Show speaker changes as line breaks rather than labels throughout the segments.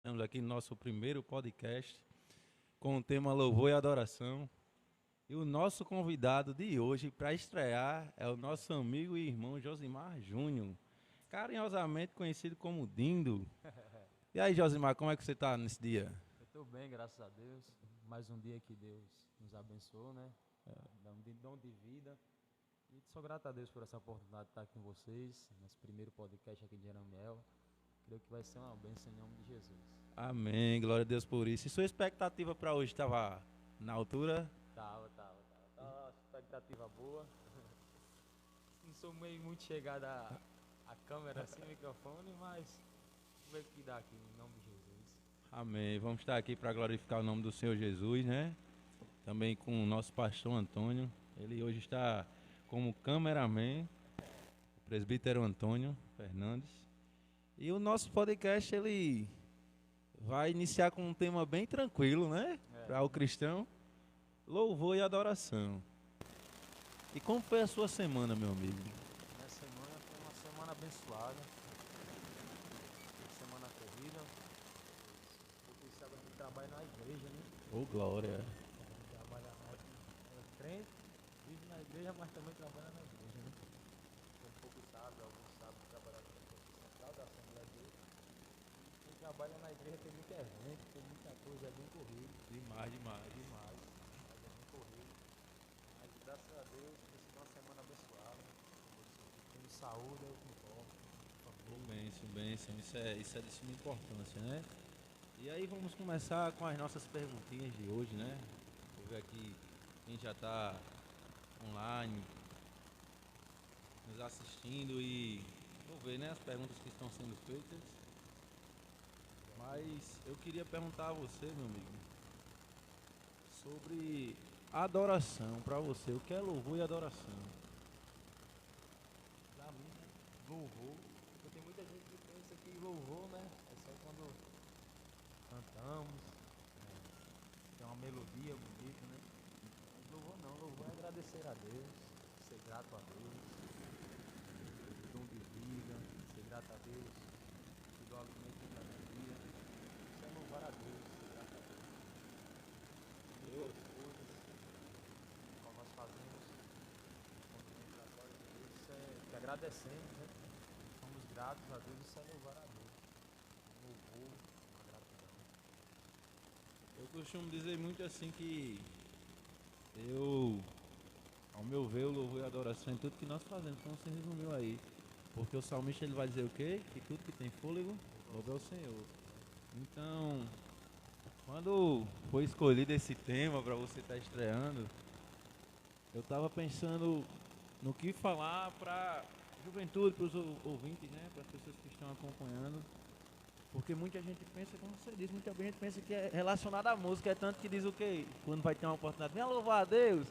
Estamos aqui no nosso primeiro podcast com o tema Louvor e Adoração. E o nosso convidado de hoje para estrear é o nosso amigo e irmão Josimar Júnior, carinhosamente conhecido como Dindo. E aí, Josimar, como é que você está nesse dia?
Eu estou bem, graças a Deus. Mais um dia que Deus nos abençoou, né? Dá um dom de vida. E sou grato a Deus por essa oportunidade de estar aqui com vocês, nesse primeiro podcast aqui de Jeramiel. Creio que vai ser uma bênção em nome de Jesus.
Amém, glória a Deus por isso. E sua expectativa para hoje estava na altura?
Tava expectativa boa. Não sou meio muito chegado à câmera assim, microfone, mas vamos ver o que dá aqui em nome de Jesus.
Amém. Vamos estar aqui para glorificar o nome do Senhor Jesus, né? Também com o nosso pastor Antônio. Ele hoje está como cameraman, o presbítero Antônio Fernandes. E o nosso podcast ele vai iniciar com um tema bem tranquilo, né? Para o cristão, louvor e adoração. E como foi a sua semana, meu amigo?
Minha semana foi uma semana abençoada, uma semana corrida. Porque sábado a gente trabalha na igreja, né?
Ô, glória.
A gente trabalha é crente, vive na igreja, mas também trabalha na igreja, né? Tem um pouco sábado, alguns sábados trabalhando no corpo central da Assembleia de Deus. Quem trabalha na igreja tem muito evento, tem muita coisa, é bem corrido,
Demais, demais.
demais, mas é bem corrido. Mas graças a Deus, tem sido uma semana abençoada. Tendo saúde é o que importa,
Ô,
família.
bênção, bênção. Isso é de suma importância, né? E aí vamos começar com as nossas perguntinhas de hoje, né? Vou ver aqui quem já está online nos assistindo e vou ver, né, as perguntas que estão sendo feitas. Mas eu queria perguntar a você, meu amigo, sobre adoração para você. O que é louvor e adoração?
Pra mim, né, louvor, porque tem muita gente que pensa que louvor, né, é só quando cantamos, tem uma melodia bonita, né? Mas louvor não, louvor é agradecer a Deus, ser grato a Deus, pelo dom de vida, ser grato a Deus, pelo alimento de cada dia. Isso é louvar a Deus, ser grato a Deus. Tem
Eu,
muitas coisas que nós fazemos quando vem para a glória de Deus, isso é que agradecemos, né? Somos gratos a Deus, isso é louvar a Deus. Um louvor, uma gratidão.
eu costumo dizer muito assim que eu, ao meu ver, o louvor e a adoração em tudo que nós fazemos, como você resumiu aí. Porque o salmista ele vai dizer o quê? Que tudo que tem fôlego,
Louvar o
louve ao
Senhor.
Senhor. Então, quando foi escolhido esse tema para você estar estreando, eu estava pensando no que falar para juventude, para os ouvintes, né, para as pessoas que estão acompanhando, porque muita gente pensa, como você disse, muita gente pensa que é relacionado à música, é tanto que diz o quê? Quando vai ter uma oportunidade, venha louvar a Deus.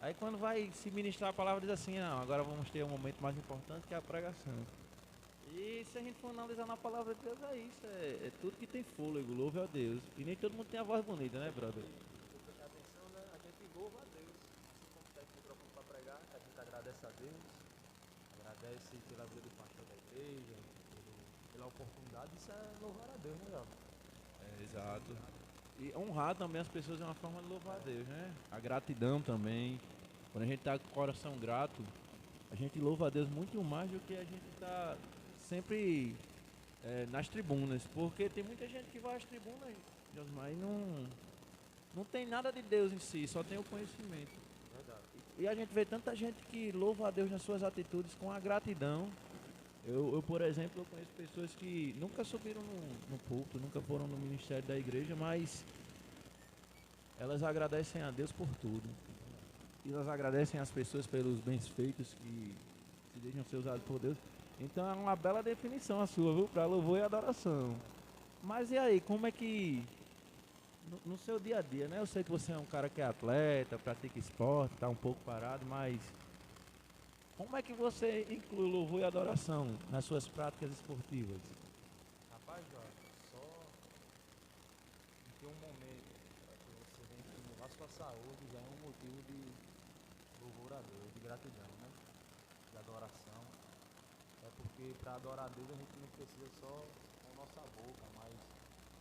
Aí quando vai se ministrar a palavra diz assim, não, agora vamos ter um momento mais importante que é a pregação. E se a gente for analisar na palavra de Deus é isso, é tudo que tem fôlego, louve a Deus. E nem todo mundo tem a voz bonita, né, brother?
Se for prestar atenção, né, a gente louva a Deus. Assim como está esse microfone para pregar, a gente agradece a Deus, agradece pela vida do pastor da igreja, pela oportunidade, isso é louvar a Deus, né, Gabriel?
É,
Isso é ser
exato.
grato.
E honrar também as pessoas é uma forma de louvar a Deus, né? A gratidão também. Quando a gente tá com o coração grato, a gente louva a Deus muito mais do que a gente tá sempre nas tribunas. Porque tem muita gente que vai às tribunas, Josmar, e não tem nada de Deus em si, só tem o conhecimento.
Verdade.
E a gente vê tanta gente que louva a Deus nas suas atitudes com a gratidão. Por exemplo, eu conheço pessoas que nunca subiram no púlpito, nunca foram no ministério da igreja, mas elas agradecem a Deus por tudo. E elas agradecem às pessoas pelos bens feitos que deixam ser usados por Deus. Então é uma bela definição a sua, viu? Para louvor e adoração. Mas e aí, como é que no seu dia a dia, né? Eu sei que você é um cara que é atleta, pratica esporte, tá um pouco parado, mas como é que você inclui louvor e adoração nas suas práticas esportivas?
Rapaz, Jorge, só em ter um momento para que você venha estimular sua saúde já é um motivo de louvor a Deus, de gratidão, né? De adoração. É porque para adorar a Deus a gente não precisa só com a nossa boca, mas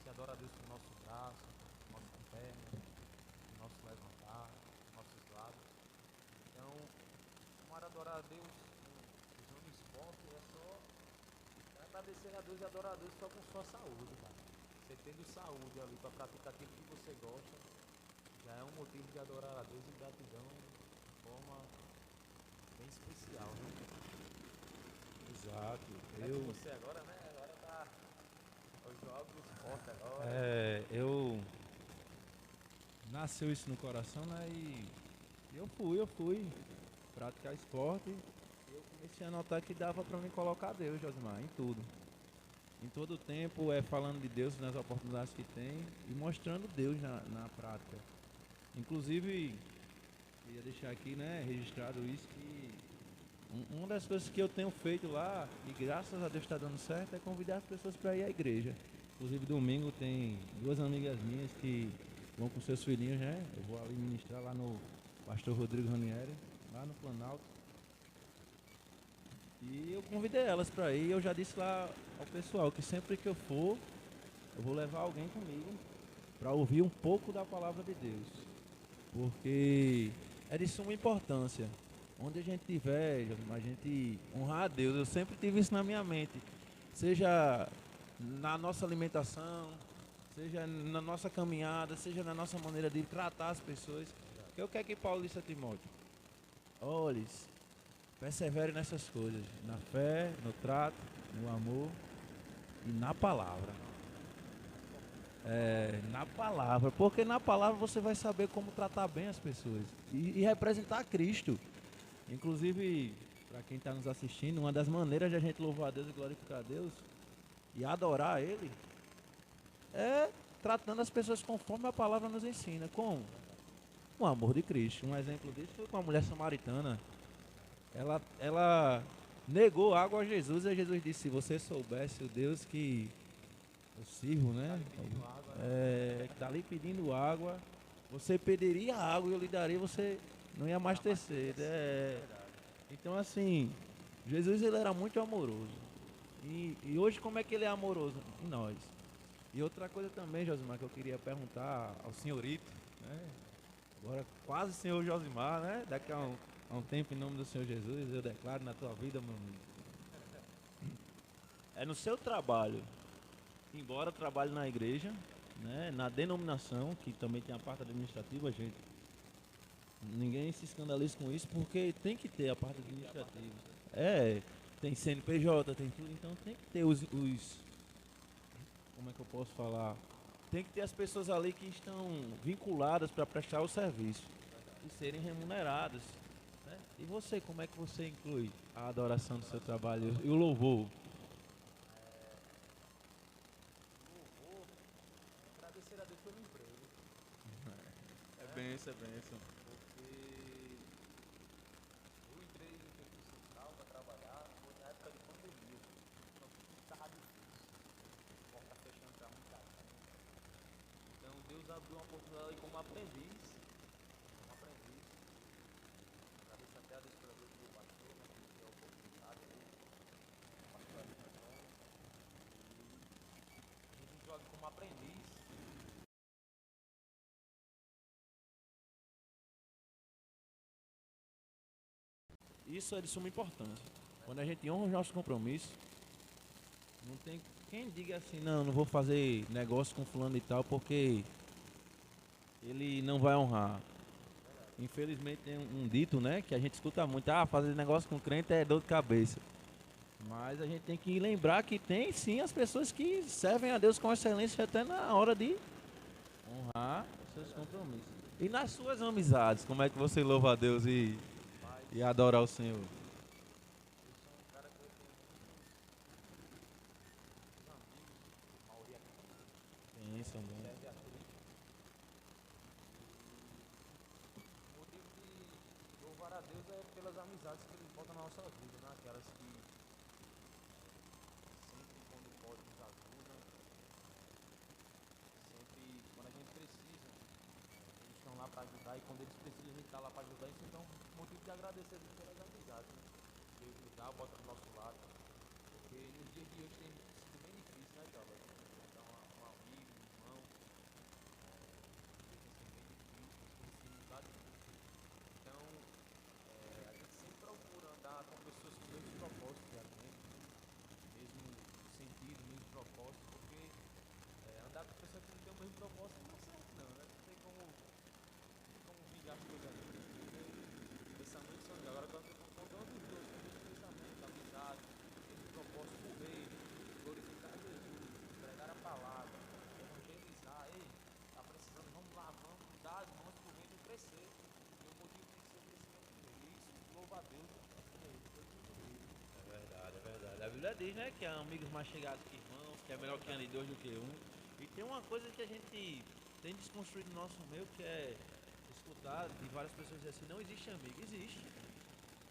se adora a Deus com o nosso braço, com nossa perna, com o nosso levantar, com nossos lábios. Então, para adorar a Deus usando o esporte é só agradecer a Deus e adorar a Deus só com sua saúde, cara. Você tendo saúde ali para praticar aquilo que você gosta, já é um motivo de adorar a Deus e gratidão de forma bem especial, né?
Exato.
É com você agora, né? Agora tá os jogos do esporte agora.
Eu nasceu isso no coração, né? E eu fui praticar esporte. E eu comecei a notar que dava para me colocar Deus, Josimar, em tudo. Em todo o tempo falando de Deus nas oportunidades que tem e mostrando Deus na prática. Inclusive, queria deixar aqui, né, registrado isso, que uma das coisas que eu tenho feito lá, e graças a Deus está dando certo, é convidar as pessoas para ir à igreja. Inclusive domingo tem duas amigas minhas que vão com seus filhinhos, né? Eu vou ali ministrar lá no Pastor Rodrigo Ranieri, lá no Planalto. E eu convidei elas para ir, eu já disse lá ao pessoal que sempre que eu for, eu vou levar alguém comigo para ouvir um pouco da palavra de Deus. Porque é de suma importância. Onde a gente estiver, a gente honrar a Deus. Eu sempre tive isso na minha mente. Seja na nossa alimentação, seja na nossa caminhada, seja na nossa maneira de tratar as pessoas. Eu quero que Paulo disse a Timóteo: olhe, persevere nessas coisas, na fé, no trato, no amor e na palavra. Na palavra, porque na palavra você vai saber como tratar bem as pessoas e representar Cristo. Inclusive, para quem está nos assistindo, uma das maneiras de a gente louvar a Deus e glorificar a Deus e adorar a Ele é tratando as pessoas conforme a palavra nos ensina, com o amor de Cristo. Um exemplo disso foi com a mulher samaritana. Ela negou água a Jesus e Jesus disse: se você soubesse o Deus que eu sirvo, né? Que está ali pedindo água, você pediria água e eu lhe daria, você não ia mais ter sede. Então, assim, Jesus ele era muito amoroso. E hoje, como é que ele é amoroso em nós? E outra coisa também, Josimar, que eu queria perguntar ao senhorito, né? Agora quase senhor Josimar, né? Daqui a um tempo, em nome do Senhor Jesus, eu declaro na tua vida, meu amigo. É no seu trabalho, embora trabalhe na igreja, né? Na denominação, que também tem a parte administrativa, gente. Ninguém se escandaliza com isso, porque tem que ter a parte administrativa. Tem CNPJ, tem tudo, então tem que ter como é que eu posso falar? Tem que ter as pessoas ali que estão vinculadas para prestar o serviço e serem remuneradas. Né? E você, como é que você inclui a adoração do seu trabalho e o louvor?
Louvor, agradecer a Deus pelo emprego.
É benção, é benção.
Porque eu entrei no serviço social para trabalhar, foi na época de pandemia. Então tudo estava difícil. Porta fechando para muita gente. Então Deus abriu uma oportunidade como aprendiz. Agradeço até a Deus pela vida do pastor, né, que me deu a oportunidade aí. Pastor Adriano Antônio. E a gente entrou aqui como aprendiz.
Isso é de suma importância. Quando a gente honra os nossos compromissos, não tem quem diga assim: não vou fazer negócio com fulano e tal, porque ele não vai honrar. Infelizmente tem um dito, né, que a gente escuta muito: fazer negócio com crente é dor de cabeça. Mas a gente tem que lembrar que tem sim as pessoas que servem a Deus com excelência até na hora de honrar os seus compromissos. E nas suas amizades, como é que você louva a Deus e adora ao Senhor?
Eu sou um cara que eu tenho muitos amigos, a maioria
Bênção, bênção.
serve a Cristo. O motivo de louvar a Deus é pelas amizades que Ele bota na nossa vida, né? Aquelas que sempre quando pode nos ajudam, sempre quando a gente precisa, eles estão lá para ajudar e quando eles precisam a gente está lá para ajudar. Isso então é um motivo de agradecer a Deus pelas amizades, né? Deus nos dá, bota do nosso lado. Porque nos dias de hoje tem sido bem difícil, né, Jovem? Então, um amigo,
Bíblia diz, né, que há amigos mais chegados que irmãos, que é melhor que ande dois do que um. E tem uma coisa que a gente tem desconstruído no nosso meio, que é escutar de várias pessoas dizer assim, não existe amigo. Existe.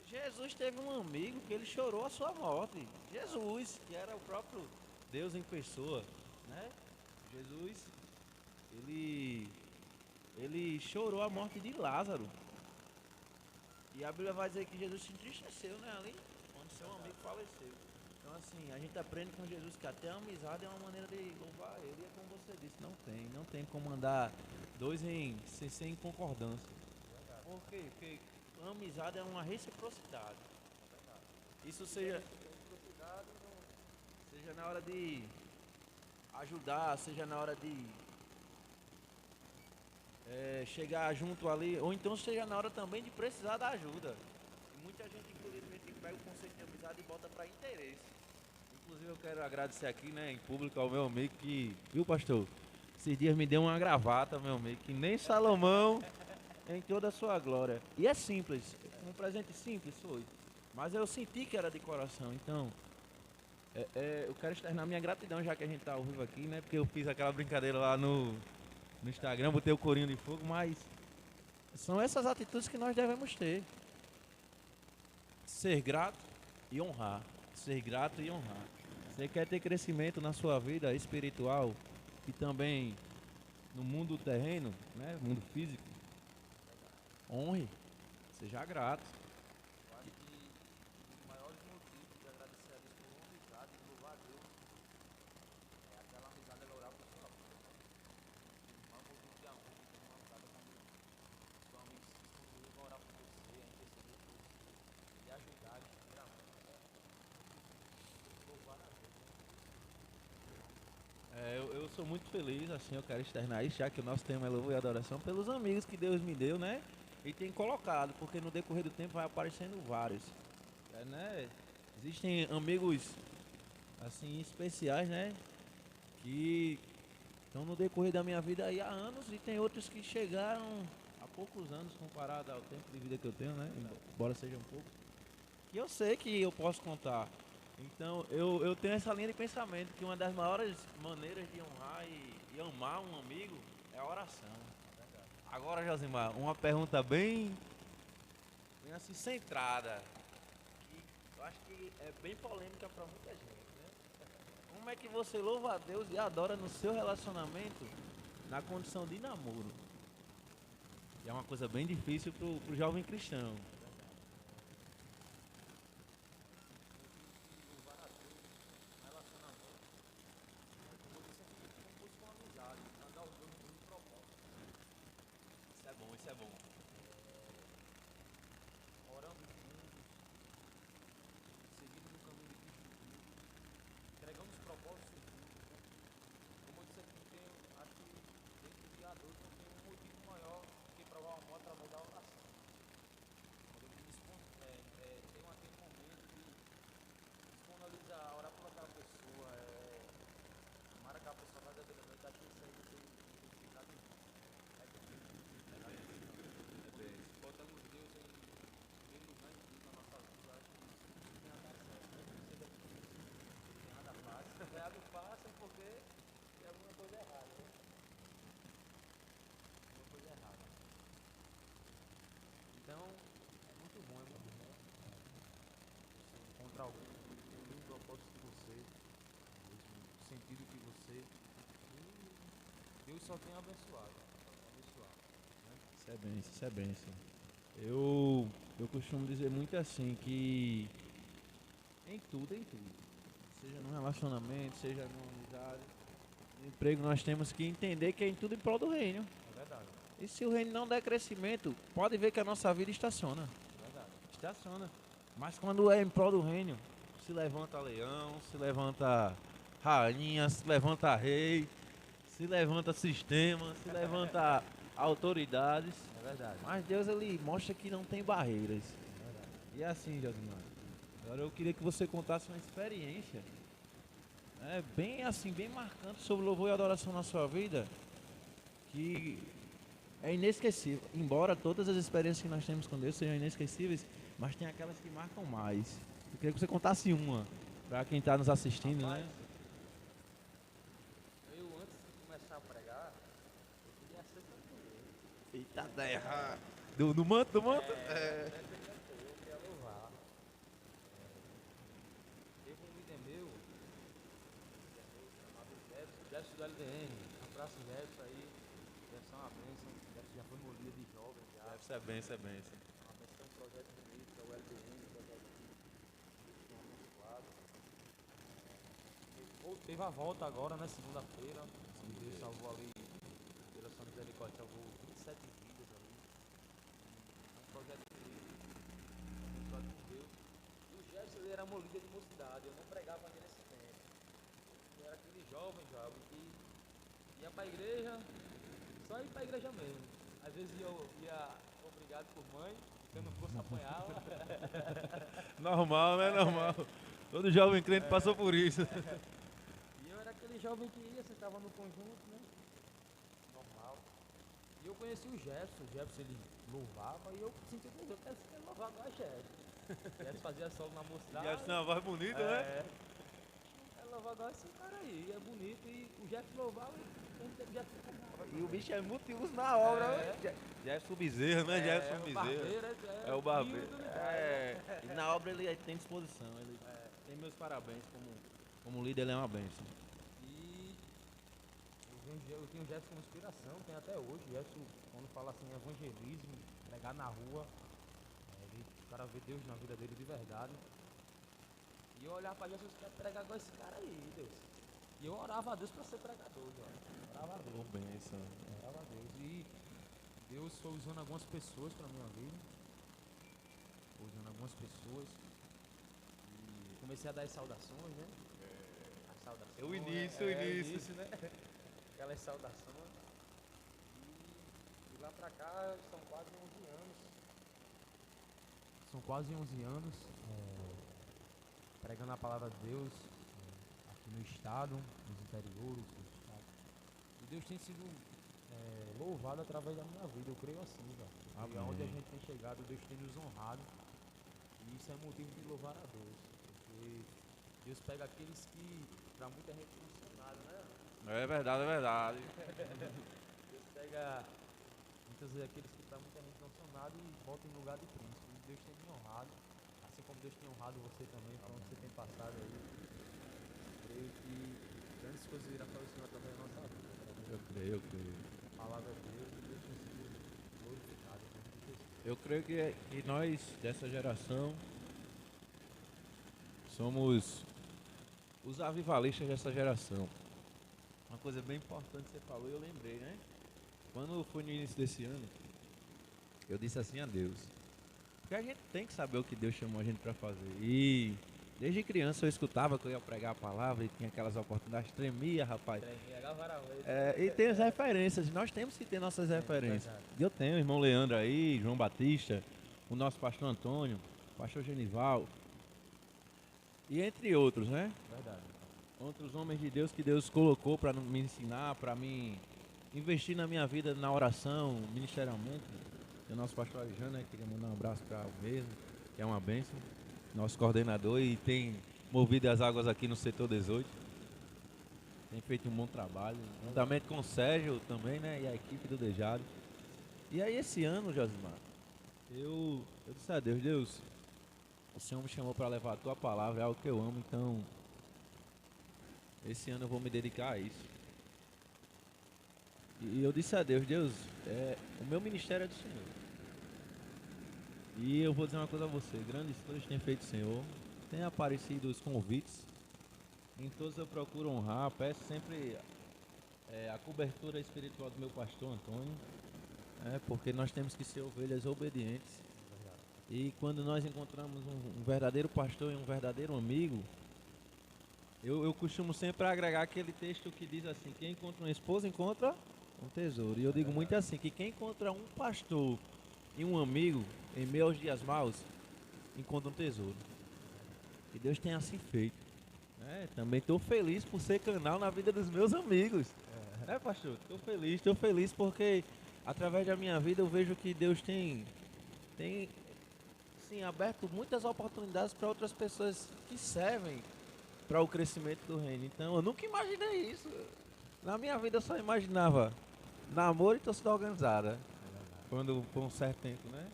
Jesus teve um amigo que ele chorou a sua morte. Jesus, que era o próprio Deus em pessoa, né? Jesus, ele, ele chorou a morte de Lázaro. E a Bíblia vai dizer que Jesus se entristeceu, né, ali, quando seu amigo faleceu. Então, assim, a gente aprende com Jesus que até a amizade é uma maneira de louvar ele. E é como você disse, não tem como andar dois sem concordância. Por quê? Porque a amizade é uma reciprocidade. Isso seja na hora de ajudar, seja na hora de chegar junto ali, ou então seja na hora também de precisar da ajuda. E muita gente, infelizmente, pega o conceito de amizade e bota para interesse. Inclusive, eu quero agradecer aqui, né, em público ao meu amigo que, viu, pastor? Esses dias me deu uma gravata, meu amigo, que nem Salomão em toda a sua glória. E é simples, um presente simples foi. Mas eu senti que era de coração, então eu quero externar minha gratidão, já que a gente tá ao vivo aqui, né? Porque eu fiz aquela brincadeira lá no Instagram, botei o corinho de fogo, mas são essas atitudes que nós devemos ter. Ser grato e honrar. Ser grato e honrar. Você quer ter crescimento na sua vida espiritual e também no mundo terreno, né? Mundo físico. Honre. Seja grato.
Eu acho que um dos maiores motivos de agradecer a Deus por uma amizade, de louvar a Deus, é aquela amizade ela orar por sua vida, né? Vamos no dia 1, tem uma amizade com seu amigo se disponibiliza a orar por você, a interceder por você, e ajudar primeiramente, né? Louvar a Deus, né?
Eu sou muito feliz, assim, eu quero externar isso, já que o nosso tema é louvor e adoração, pelos amigos que Deus me deu, né? E tem colocado, porque no decorrer do tempo vai aparecendo vários. Né? Existem amigos, assim, especiais, né? Que estão no decorrer da minha vida aí há anos, e tem outros que chegaram há poucos anos comparado ao tempo de vida que eu tenho, né? Embora seja um pouco. E eu sei que eu posso contar. Então, eu tenho essa linha de pensamento que uma das maiores maneiras de honrar e amar um amigo é a oração. Agora, Josimar, uma pergunta bem assim, centrada, que eu acho que é bem polêmica para muita gente, né? Como é que você louva a Deus e adora no seu relacionamento na condição de namoro? E é uma coisa bem difícil pro jovem cristão.
Louvar a Deus, um relacionamento, como eu disse aqui, como fosse uma amizade, andar os dois no mesmo propósito.
Isso é bom, isso é bom.
Orando juntos, seguindo no caminho de Cristo juntos, entregando os propósitos juntos, né? Como eu disse aqui, não tem, acho que dentro de adulto não tem um motivo maior que provar o amor através da oração. Quando eu tem aquele momento de disponibilizar, orar por aquela pessoa, amar aquela pessoa verdadeiramente, acho que isso aí você identificar de mim. Botamos Deus em primeiro lugar em tudo na nossa vida, acho que isso tem nada certo, né? Você deve tem nada fácil. Tem nada fácil porque tem alguma coisa errada, né? Alguma coisa errada. Então, é muito bom você encontrar alguém com o mesmo propósito que você, o mesmo sentido que você. E Deus só tem abençoado, só tem abençoado, né?
Isso é bênção. Eu costumo dizer muito assim, que em tudo, seja num relacionamento, seja numa amizade, no emprego, nós temos que entender que é em tudo em prol do reino.
É verdade,
E se o reino não der crescimento, pode ver que a nossa vida estaciona.
é verdade.
Estaciona. Mas quando é em prol do reino, se levanta leão, se levanta rainha, se levanta rei, se levanta sistema, se levanta autoridades.
É verdade.
Mas Deus, ele mostra que não tem barreiras.
É verdade.
E é assim, Josimar. Agora eu queria que você contasse uma experiência, bem assim, bem marcante sobre louvor e adoração na sua vida, que é inesquecível. Embora todas as experiências que nós temos com Deus sejam inesquecíveis, mas tem aquelas que marcam mais. Eu queria que você contasse uma. Pra quem tá nos assistindo, né?
Eu antes de começar a pregar, eu queria ser cantor.
Eita, dá errado. Do manto, do manto?
Eu queria louvar. Teve um líder meu chamado Jefferson do LDN. Um abraço, Jefferson aí. Jefferson é uma bênção. Jefferson já foi meu líder de jovem já.
Isso é benção, é benção.
Uma bênção, um projeto bonito, que é o LDN, um projeto que Deus tem abençoado. Teve a volta agora, né? Segunda-feira. Onde Deus salvou ali, pela sua misericórdia, salvou 27 vidas ali. É um projeto bonito, abençoado por Deus. E o Jefferson ele era meu líder de mocidade, eu não pregava ainda nesse tempo. Eu era aquele jovem que ia pra igreja, só ir pra igreja mesmo. Às vezes eu ia obrigado por mãe, se eu não fosse apanhava.
Normal, né? Normal. Todo jovem crente passou por isso.
E eu era aquele jovem que ia, sentava no conjunto, né? Normal. E eu conheci o Jefferson ele louvava e eu senti que eu quero ser louvado igual a Jefferson. Jefferson fazia solo na mocidade.
Jefferson tem uma voz bonita, né?
É louvar igual esse cara aí, é bonito. E o Jefferson louvava e o Jefferson cantava.
E o bicho é muito uso na obra, né? Jefferson Bezerra, né? Jefferson Bezerra. É o barbeiro. E na obra ele tem disposição. Ele tem meus parabéns. Como líder, ele é uma benção.
E eu tenho o Jefferson como inspiração, tem até hoje. O Jefferson, quando fala assim, evangelismo, pregar na rua, o cara vê Deus na vida dele de verdade. E eu olhava pra Jesus e quero pregar igual esse cara aí, Deus. E eu orava a Deus pra ser pregador, orava a Deus.
Benção.
Orava a Deus. E Deus foi usando algumas pessoas pra minha vida. Foi usando algumas pessoas. E comecei a dar as saudações, né? As saudações.
O início.
Né? Aquelas saudações. E de lá pra cá são quase 11 anos. São quase 11 anos pregando a palavra de Deus aqui no estado, nos interiores do estado. E Deus tem sido louvado através da minha vida, eu creio assim, velho. E aonde a gente tem chegado, Deus tem nos honrado. E isso é motivo de louvar a Deus. Porque Deus pega aqueles que pra muita gente não são nada, né?
É verdade, é verdade.
Deus pega muitas vezes aqueles que pra muita gente não são nada e bota em lugar de príncipe. E Deus tem me honrado, assim como Deus tem honrado você também, por onde você tem passado aí. Creio que grandes coisas irão para o Senhor através da nossa vida.
Eu creio.
A palavra de Deus e Deus tem sido glorificado.
Eu creio que nós, dessa geração, somos os avivalistas dessa geração. Uma coisa bem importante que você falou e eu lembrei, né? Quando foi no início desse ano, eu disse assim a Deus. Porque a gente tem que saber o que Deus chamou a gente para fazer. E desde criança eu escutava que eu ia pregar a palavra e tinha aquelas oportunidades, tremia, rapaz. E tem as referências, nós temos que ter nossas referências. E eu tenho o irmão Leandro aí, João Batista, o nosso pastor Antônio, o pastor Genival, e entre outros, né?
Verdade.
Outros homens de Deus que Deus colocou para me ensinar, para me investir na minha vida, na oração, ministerialmente. E o nosso pastor Alejandro, né? Queria mandar um abraço para o mesmo, que é uma bênção, nosso coordenador e tem movido as águas aqui no setor 18. Tem feito um bom trabalho, juntamente com o Sérgio também, né? E a equipe do Dejado. E aí esse ano, Josimar, eu disse a Deus, o Senhor me chamou para levar a tua palavra, é algo que eu amo, então esse ano eu vou me dedicar a isso. E eu disse a Deus, o meu ministério é do Senhor. E eu vou dizer uma coisa a você, grandes coisas tem feito o Senhor, tem aparecido os convites, em todos eu procuro honrar, peço sempre a cobertura espiritual do meu pastor Antônio, porque nós temos que ser ovelhas obedientes. E quando nós encontramos um verdadeiro pastor e um verdadeiro amigo, eu costumo sempre agregar aquele texto que diz assim, quem encontra uma esposa encontra um tesouro. E eu digo muito assim, que quem encontra um pastor e um amigo em meio aos dias maus, encontra um tesouro. E Deus tem assim feito. Também estou feliz por ser canal na vida dos meus amigos. Pastor? Estou feliz porque através da minha vida eu vejo que Deus tem sim, aberto muitas oportunidades para outras pessoas que servem para o crescimento do reino. Então eu nunca imaginei isso. Na minha vida eu só imaginava namoro e torcida organizada. Quando por um certo tempo, né?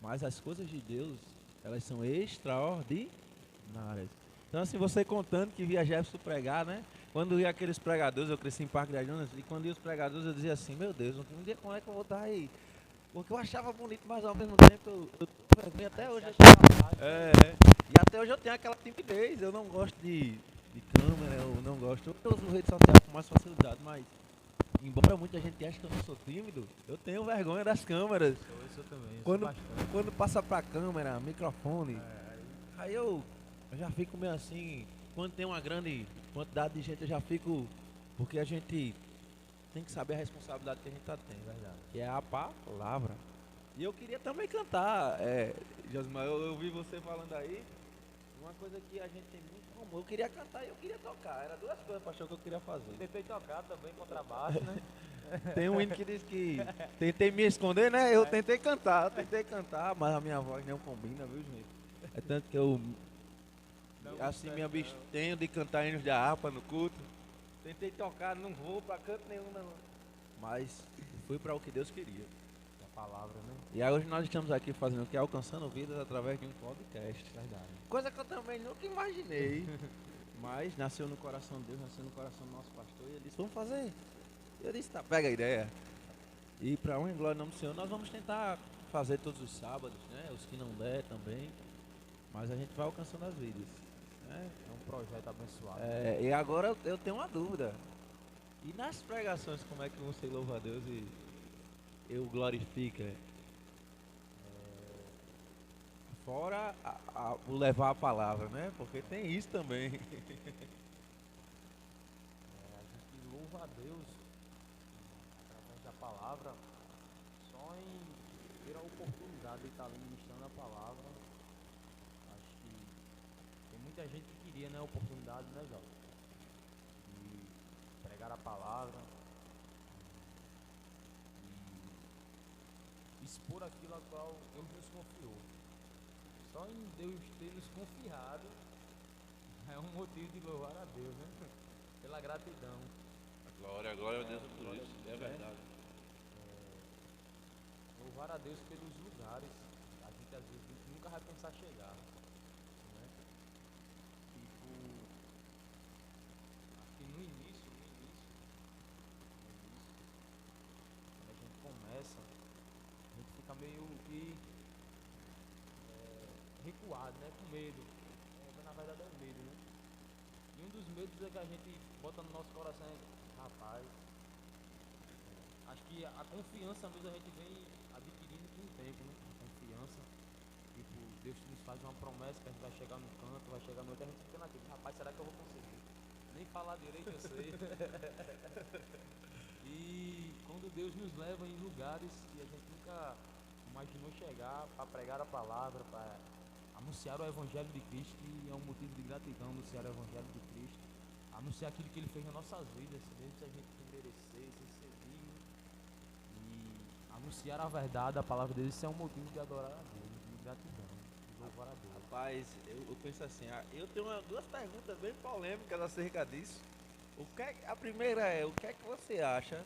Mas as coisas de Deus, elas são extraordinárias. Então assim, você contando que via Jefferson pregar, né? Quando ia aqueles pregadores, eu cresci em Parque das Dunas, e quando ia os pregadores eu dizia assim, meu Deus, um dia como é que eu vou estar aí? Porque eu achava bonito, mas ao mesmo tempo eu tô vergonha até hoje. E até hoje eu tenho aquela timidez, eu não gosto de câmera, eu não gosto. Eu uso rede social com mais facilidade, mas embora muita gente ache que eu não sou tímido, eu tenho vergonha das câmeras.
Eu sou também, eu
Quando,
sou bastante.
quando passa pra câmera, microfone, aí eu já fico meio assim, quando tem uma grande quantidade de gente eu já fico, porque a gente tem que saber a responsabilidade que a gente tá tendo,
Verdade.
que é a palavra. E eu queria também cantar, Josmar, eu vi você falando aí, uma coisa que a gente tem muito comum, eu queria cantar e eu queria tocar, era duas coisas, pastor, que eu queria fazer.
Tentei tocar também, contrabaixo, né?
Tem um hino que diz que tentei me esconder, né? Eu tentei cantar, mas a minha voz não combina, viu, gente? É tanto que eu,
Não
assim, me
consegue,
abstenho de cantar hinos de harpa no culto. Tentei tocar, não vou pra canto nenhum, não. Mas fui para o que Deus queria.
a palavra, né?
E aí hoje nós estamos aqui fazendo o que? Alcançando vidas através de um podcast.
Verdade.
Coisa que eu também nunca imaginei. Mas nasceu no coração de Deus, nasceu no coração do nosso pastor e ele disse, vamos fazer. Eu disse, tá, pega a ideia. E para honra e glória do nome do Senhor, nós vamos tentar fazer todos os sábados, né? Os que não der também. Mas a gente vai alcançando as vidas. Né?
É um projeto abençoado.
E agora eu tenho uma dúvida. E nas pregações, como é que você louva a Deus e eu glorifico? Fora o levar a palavra, né? Porque tem isso também.
A gente louva a Deus através da palavra só em ter a oportunidade de estar ali ministrando a palavra. Acho que tem muita gente que queria, né, a oportunidade, né, Jovem? De pregar a palavra e expor aquilo a qual Deus nos confiou. Só em Deus ter nos confiado é um motivo de louvar a Deus, né? Pela gratidão.
Glória a Deus por isso. É verdade.
Louvar a Deus pelos lugares. A gente às vezes nunca vai pensar chegar. Né? Tipo, acho que no início, quando a gente começa, a gente fica meio que recuado, né? Com medo. Mas na verdade é medo, né? E um dos medos é que a gente bota no nosso coração é, rapaz, acho que a confiança mesmo a gente vem adquirindo com o tempo, né? A confiança. Tipo, Deus nos faz uma promessa que a gente vai chegar no canto, vai chegar no outro, a gente fica naquilo, rapaz, será que eu vou conseguir? Nem falar direito eu sei. E quando Deus nos leva em lugares que a gente nunca imaginou chegar para pregar a palavra, para anunciar o Evangelho de Cristo, que é um motivo de gratidão anunciar o Evangelho de Cristo, anunciar aquilo que Ele fez nas nossas vidas, mesmo se a gente não merecer, sem ser digno, e anunciar a verdade, a palavra dele, isso é um motivo de adorar a Deus, de gratidão, de louvar a Deus.
Rapaz, eu penso assim, eu tenho duas perguntas bem polêmicas acerca disso. A primeira é, o que é que você acha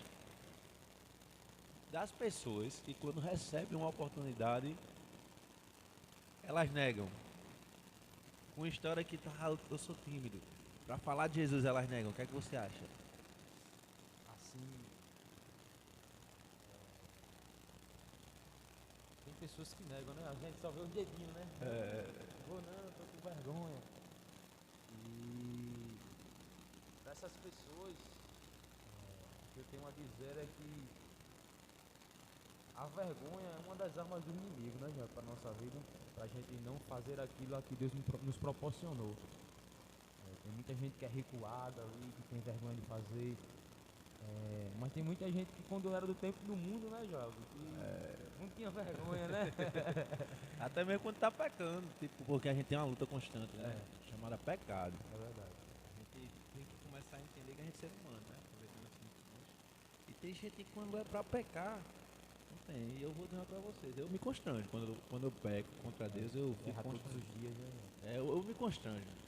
das pessoas que quando recebem uma oportunidade, elas negam? Com história que eu sou tímido. Para falar de Jesus, elas negam. O que é que você acha?
Assim, tem pessoas que negam, né? A gente só vê os dedinhos, né? Vou não, tô com vergonha. E para essas pessoas, o que eu tenho a dizer é que a vergonha é uma das armas do inimigo, né, para nossa vida, para a gente não fazer aquilo a que Deus nos proporcionou. Tem muita gente que é recuada ali, que tem vergonha de fazer. Mas tem muita gente que quando era do tempo do mundo, né, Jovem, que não tinha vergonha, né?
Até mesmo quando tá pecando, tipo, porque a gente tem uma luta constante, né? Chamada pecado.
É verdade.
A gente tem que começar a entender que a gente é ser humano, né? E tem gente que quando é pra pecar, não tem. E eu vou dizer pra vocês, eu me constranjo. Quando eu peco contra Deus, eu fico
Erra todos
constrangido.
os dias, né?
Eu me constranjo.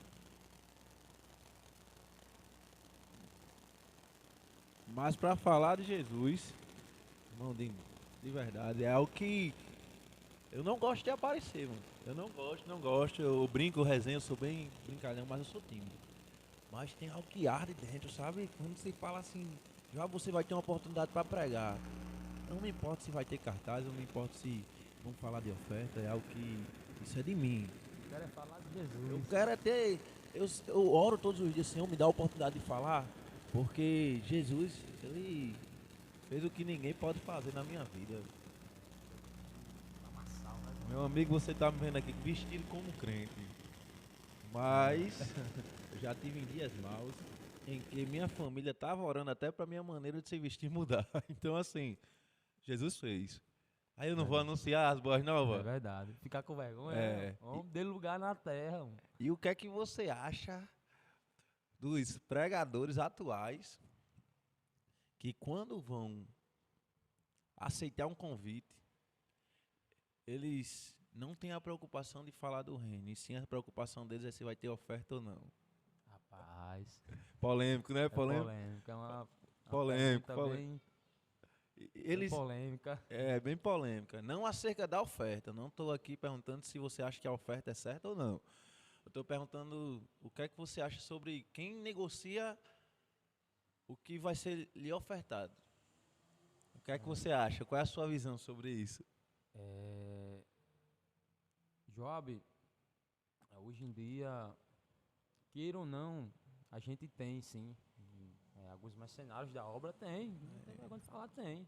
Mas pra falar de Jesus, irmão, de verdade, é algo que eu não gosto de aparecer, mano. Eu não gosto. Eu brinco, eu resenho, eu sou bem brincalhão, mas eu sou tímido. Mas tem algo que arde dentro, sabe? Quando você fala assim, já você vai ter uma oportunidade pra pregar. Não me importa se vai ter cartaz, não me importa se vão falar de oferta, é algo que isso é de mim.
Eu quero é falar de
Eu
Jesus.
quero é ter. Eu oro todos os dias, Senhor, me dá a oportunidade de falar, porque Jesus, ele fez o que ninguém pode fazer na minha vida.
Amassal, né?
Meu amigo, você tá me vendo aqui vestido como crente, mas eu já tive em dias maus em que minha família tava orando até pra minha maneira de se vestir mudar. Então, assim, Jesus fez. Aí eu não vou
Verdade.
anunciar as boas
É
novas.
verdade. Ficar com vergonha,
É.
homem, dê lugar na terra. Homem.
E o que é que você acha dos pregadores atuais que quando vão aceitar um convite, eles não têm a preocupação de falar do reino, e sim a preocupação deles é se vai ter oferta ou não.
Rapaz,
Polêmico, né?
é
Polêmico.
polêmica. É uma
Polêmico,
pergunta
polêmico.
bem
Eles
polêmica.
é bem polêmica. Não acerca da oferta. Não estou aqui perguntando se você acha que a oferta é certa ou não. Eu estou perguntando o que é que você acha sobre quem negocia o que vai ser lhe ofertado. O que é que você acha? Qual é a sua visão sobre isso?
É, Job, hoje em dia, queira ou não, a gente tem sim. Alguns mercenários da obra tem. Não tem vergonha de falar, tem.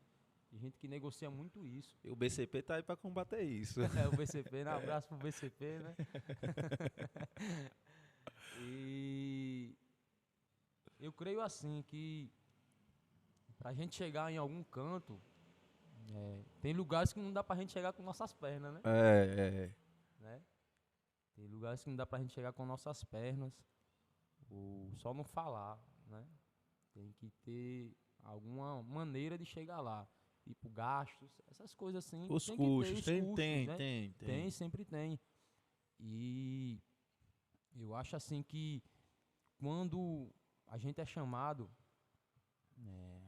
Tem gente que negocia muito isso.
E o BCP tá aí para combater isso.
É o BCP, né? Abraço pro BCP, né? E eu creio assim que pra gente chegar em algum canto, tem lugares que não dá pra gente chegar com nossas pernas, né? Né? Tem lugares que não dá pra gente chegar com nossas pernas, ou só não falar, né? Tem que ter alguma maneira de chegar lá. Tipo, gastos, essas coisas assim.
Os
Tem
custos,
que ter os custos,
tem,
né?
tem.
Tem, sempre tem. E eu acho assim que quando a gente é chamado,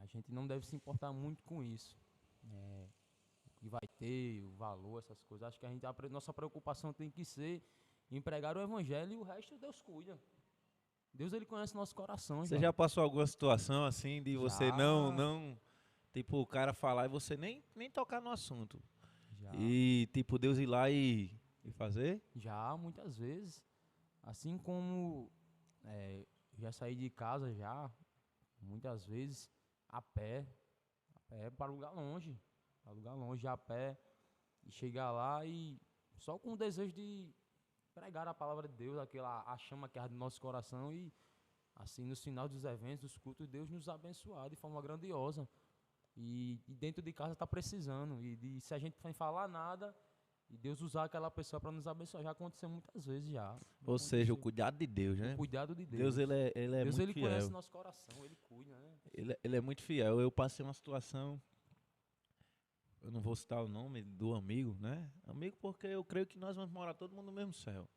a gente não deve se importar muito com isso. O que vai ter, o valor, essas coisas. Acho que nossa preocupação tem que ser em pregar o evangelho e o resto Deus cuida. Deus, ele conhece nosso coração,
Você já passou alguma situação assim de você
Já.
tipo, o cara falar e você nem tocar no assunto?
Já.
E, tipo, Deus ir lá e fazer?
Já, muitas vezes. Assim como já saí de casa já, muitas vezes, a pé para lugar longe a pé, e chegar lá e só com o desejo de pregar a palavra de Deus, aquela a chama que arde no nosso coração e assim no final dos eventos, dos cultos, Deus nos abençoar de forma grandiosa. E dentro de casa está precisando, se a gente não falar nada, e Deus usar aquela pessoa para nos abençoar, já aconteceu muitas vezes já.
Ou seja, o
Aconteceu.
cuidado de Deus,
O
né?
cuidado de
Deus,
Deus.
ele é
Deus,
muito
ele conhece
fiel.
nosso coração, ele cuida, né?
Ele é muito fiel. Eu passei uma situação, eu não vou citar o nome do amigo, né? Amigo porque eu creio que nós vamos morar todo mundo no mesmo céu.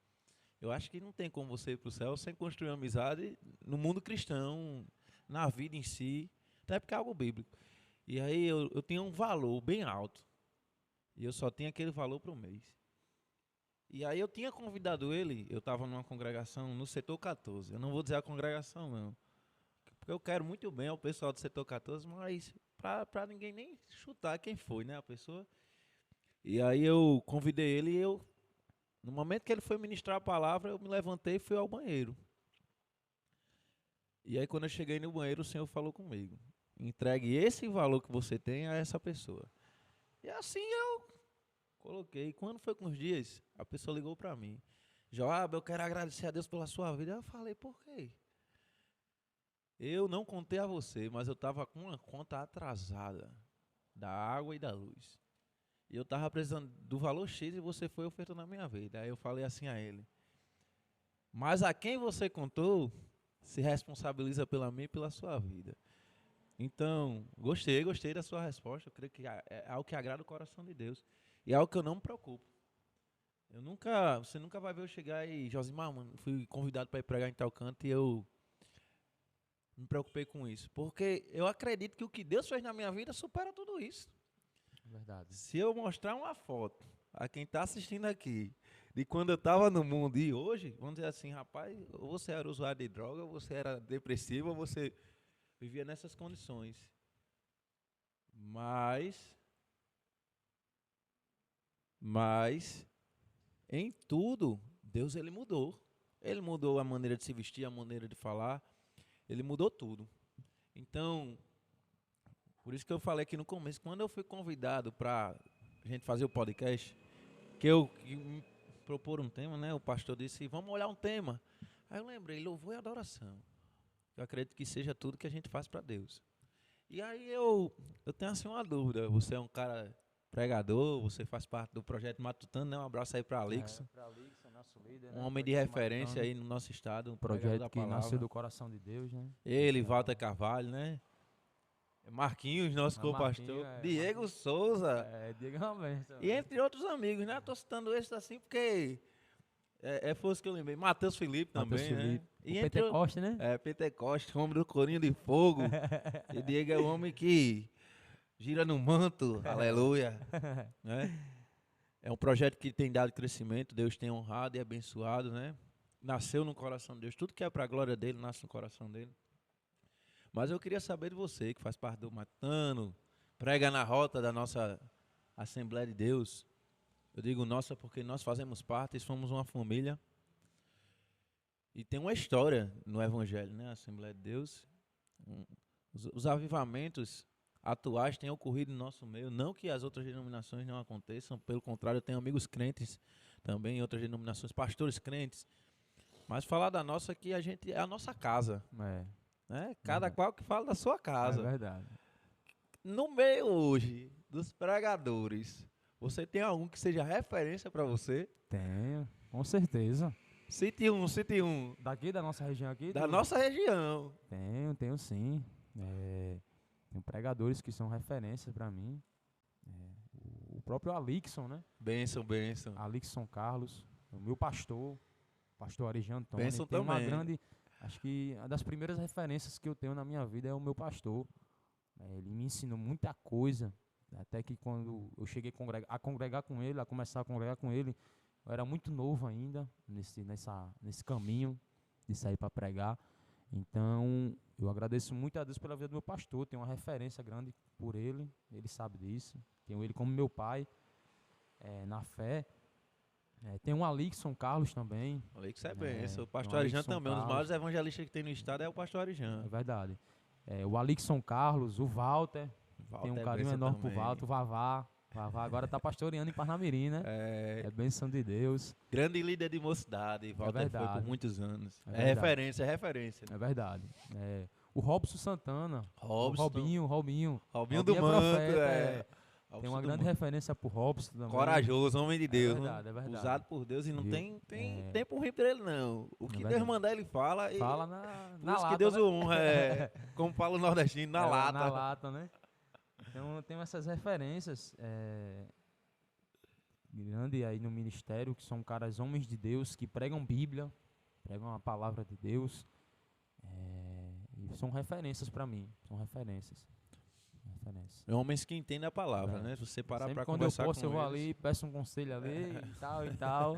Eu acho que não tem como você ir para o céu sem construir uma amizade no mundo cristão, na vida em si, até porque é algo bíblico. E aí eu tinha um valor bem alto. E eu só tinha aquele valor para o mês. E aí eu tinha convidado ele, eu estava numa congregação no setor 14. Eu não vou dizer a congregação, não. Porque eu quero muito bem ao pessoal do setor 14, mas para ninguém nem chutar quem foi, né, a pessoa. E aí eu convidei ele e no momento que ele foi ministrar a palavra, eu me levantei e fui ao banheiro. E aí quando eu cheguei no banheiro, o Senhor falou comigo: entregue esse valor que você tem a essa pessoa. E assim eu coloquei. Quando foi com os dias, a pessoa ligou para mim: Joab, eu quero agradecer a Deus pela sua vida. Eu falei: por quê? Eu não contei a você, mas eu estava com uma conta atrasada da água e da luz. E eu estava precisando do valor X e você foi ofertando na minha vida. Aí eu falei assim a ele: mas a quem você contou se responsabiliza pela mim e pela sua vida. Então, gostei da sua resposta. Eu creio que é algo que agrada o coração de Deus. E é algo que eu não me preocupo. Você nunca vai ver eu chegar e, Josimar, mano, fui convidado para ir pregar em tal canto e eu me preocupei com isso. Porque eu acredito que o que Deus fez na minha vida supera tudo isso.
Verdade.
Se eu mostrar uma foto a quem está assistindo aqui, de quando eu estava no mundo e hoje, vamos dizer assim, rapaz, ou você era usuário de droga, ou você era depressivo, ou você vivia nessas condições. Mas em tudo, Deus ele mudou. Ele mudou a maneira de se vestir, a maneira de falar, ele mudou tudo. Então, por isso que eu falei aqui no começo, quando eu fui convidado para a gente fazer o podcast, que me propor um tema, né? O pastor disse, vamos olhar um tema. Aí eu lembrei, louvor e adoração. Eu acredito que seja tudo que a gente faz para Deus. E aí eu tenho assim uma dúvida. Você é um cara pregador, você faz parte do projeto Matutano, né? Um abraço aí para Alixo.
Para Alixo, nosso líder,
Um homem de referência aí no nosso estado, um pregador da
projeto que
palavra.
nasceu do coração de Deus, né?
Ele, Walter Carvalho, né? Marquinhos, nosso co-pastor. Diego Souza.
Diego é uma bênção.
E entre outros amigos, né? Estou citando esses assim porque foi isso que eu lembrei. Matheus Felipe também,
Felipe.
né? E
Pentecoste, né?
Pentecoste, homem do Corinho de Fogo. E Diego é o homem que gira no manto, aleluia. Né? É um projeto que tem dado crescimento, Deus tem honrado e abençoado, né? Nasceu no coração de Deus, tudo que é para a glória dele, nasce no coração dele. Mas eu queria saber de você, que faz parte do Matutano, prega na rota da nossa Assembleia de Deus. Eu digo nossa porque nós fazemos parte, somos uma família. E tem uma história no Evangelho, né? A Assembleia de Deus. Os avivamentos atuais têm ocorrido no nosso meio. Não que as outras denominações não aconteçam, pelo contrário, eu tenho amigos crentes também em outras denominações, pastores crentes. Mas falar da nossa que a gente é a nossa casa. Né? Cada qual que fala da sua casa.
É verdade.
No meio hoje dos pregadores, você tem algum que seja referência para você?
Tenho, com certeza.
Cite um.
Daqui da nossa região aqui?
Da nossa região.
Tenho sim. Tem pregadores que são referências para mim. O próprio Alixson, né?
Bênção.
Alixson Carlos, o meu pastor Arijan Antônio.
Bênção
tem
também.
uma grande, acho que uma das primeiras referências que eu tenho na minha vida é o meu pastor. Ele me ensinou muita coisa, até que quando eu cheguei a congregar com ele, a começar a congregar com ele, eu era muito novo ainda nesse caminho de sair para pregar. Então, eu agradeço muito a Deus pela vida do meu pastor. Tenho uma referência grande por ele sabe disso. Tenho ele como meu pai na fé. Tem um Alixson Carlos também.
O Alixson é bênção. O pastor Arijan também, um dos maiores evangelistas que tem no estado é o pastor Arijan.
É verdade. O Alixson Carlos, o Walter. Tem um carinho enorme pro Walter, o Vavá. Vavá agora está pastoreando em Parnamirim, né? É bênção de Deus.
Grande líder de mocidade, Walter foi por muitos anos. É referência. Né?
É verdade. O Robson Santana. Robinho
do Manto.
Tem uma grande referência pro Robson também.
Corajoso, homem de Deus.
É verdade.
Usado por Deus e não tem tempo ruim pra ele, não. O que Deus mandar, ele fala.
Fala na lata,
que Deus o honra, como fala o nordestino, na lata.
Na lata, né? Então eu tenho essas referências grandes aí no ministério, que são caras homens de Deus, que pregam Bíblia, pregam a palavra de Deus. E são referências para mim, referências.
Homens que entendem a palavra, né? Se você parar para conversar com eles.
Quando eu posso, eu vou ali, peço um conselho ali e tal.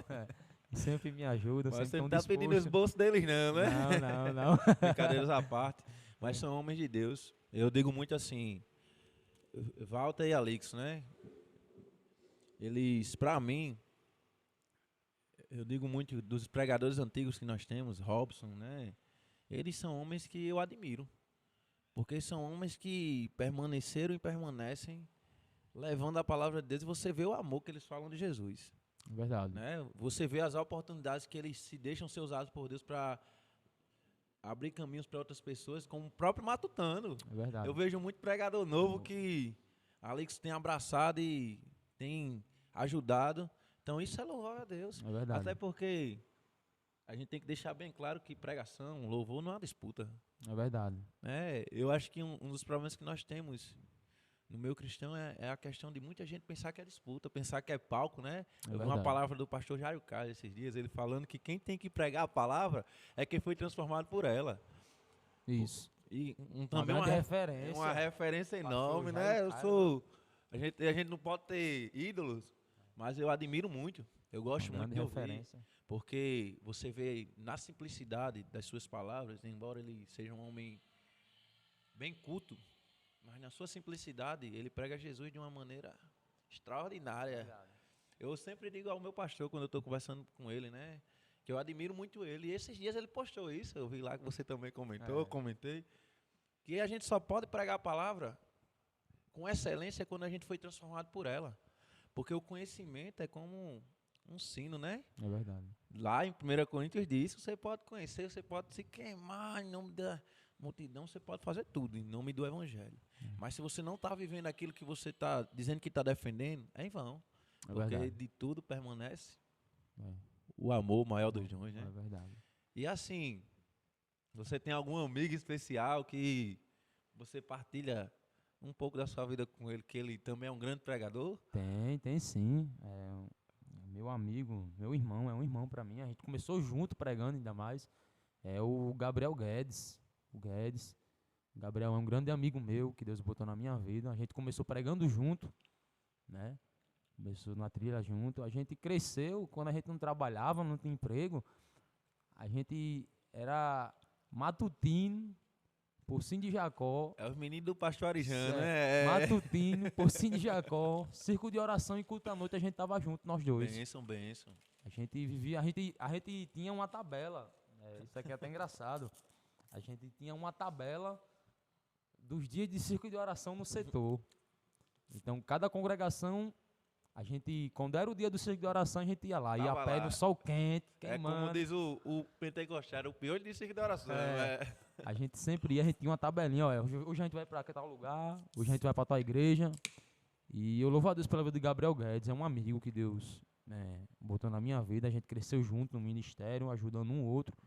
E sempre me ajuda,
mas
sempre
você não tá pedindo os bolsos deles não, né?
Não.
Brincadeiras à parte. Mas são homens de Deus. Eu digo muito assim, Walter e Alix, né? Eles, para mim, eu digo muito dos pregadores antigos que nós temos, Robson, né? Eles são homens que eu admiro. Porque são homens que permaneceram e permanecem levando a palavra de Deus. E você vê o amor que eles falam de Jesus.
Verdade.
Né? Você vê as oportunidades que eles se deixam ser usados por Deus para abrir caminhos para outras pessoas, como o próprio Matutano.
É verdade.
Eu vejo muito pregador novo que Alex tem abraçado e tem ajudado. Então isso é louvor a Deus.
É verdade.
Até porque a gente tem que deixar bem claro que pregação, louvor não é uma disputa.
É verdade.
Eu acho que um dos problemas que nós temos no meio cristão é a questão de muita gente pensar que é disputa, pensar que é palco, né? Eu vi uma palavra do pastor Jairo Carlos esses dias, ele falando que quem tem que pregar a palavra é quem foi transformado por ela.
Isso.
E
Uma
também
grande referência.
uma referência enorme,
Pastor
né?
Jairo
Eu
Caio,
sou. A gente não pode ter ídolos, mas eu admiro muito. Eu gosto
uma
muito
grande
de ouvir.
referência.
Porque você vê na simplicidade das suas palavras, embora ele seja um homem bem culto, mas na sua simplicidade ele prega Jesus de uma maneira extraordinária.
Verdade.
Eu sempre digo ao meu pastor quando eu estou conversando com ele, né? Que eu admiro muito ele. E esses dias ele postou isso, eu vi lá que você também comentou, eu comentei. Que a gente só pode pregar a palavra com excelência quando a gente foi transformado por ela. Porque o conhecimento é como um sino, né?
É verdade.
Lá em 1 Coríntios diz que você pode conhecer, você pode se queimar em nome da multidão, você pode fazer tudo em nome do evangelho. Mas se você não está vivendo aquilo que você está dizendo que está defendendo, é em vão.
É
Porque
verdade.
de tudo permanece
É,
o amor maior dos dons, né?
é verdade.
E assim, você tem algum amigo especial que você partilha um pouco da sua vida com ele, que ele também é um grande pregador?
Tem sim. Meu amigo, meu irmão, é um irmão pra mim. A gente começou junto pregando ainda mais. É o Gabriel Guedes. O Guedes. O Gabriel é um grande amigo meu que Deus botou na minha vida. A gente começou pregando junto, né? Começou na trilha junto. A gente cresceu quando a gente não trabalhava, não tinha emprego. A gente era matutino, Pocinho de Jacó.
É os meninos do pastor Arijano,
É,
né?
matutino, Pocinho de Jacó, circo de oração e culto à noite, a gente tava junto, nós dois.
Bênção.
A gente vivia, a gente tinha uma tabela, isso aqui é até engraçado. A gente tinha uma tabela dos dias de circo de oração no setor. Então, cada congregação, a gente, quando era o dia do circo de oração, a gente ia lá, ia
Tava
a pé
lá.
no sol quente,
É
queimando.
como diz o pentecostal, era o pior de circo de oração.
É.
Né?
A gente sempre ia, a gente tinha uma tabelinha, ó, hoje a gente vai pra tal lugar, hoje a gente vai pra tal igreja. E eu louvo a Deus pela vida de Gabriel Guedes, é um amigo que Deus botou na minha vida, a gente cresceu junto no ministério, ajudando um outro.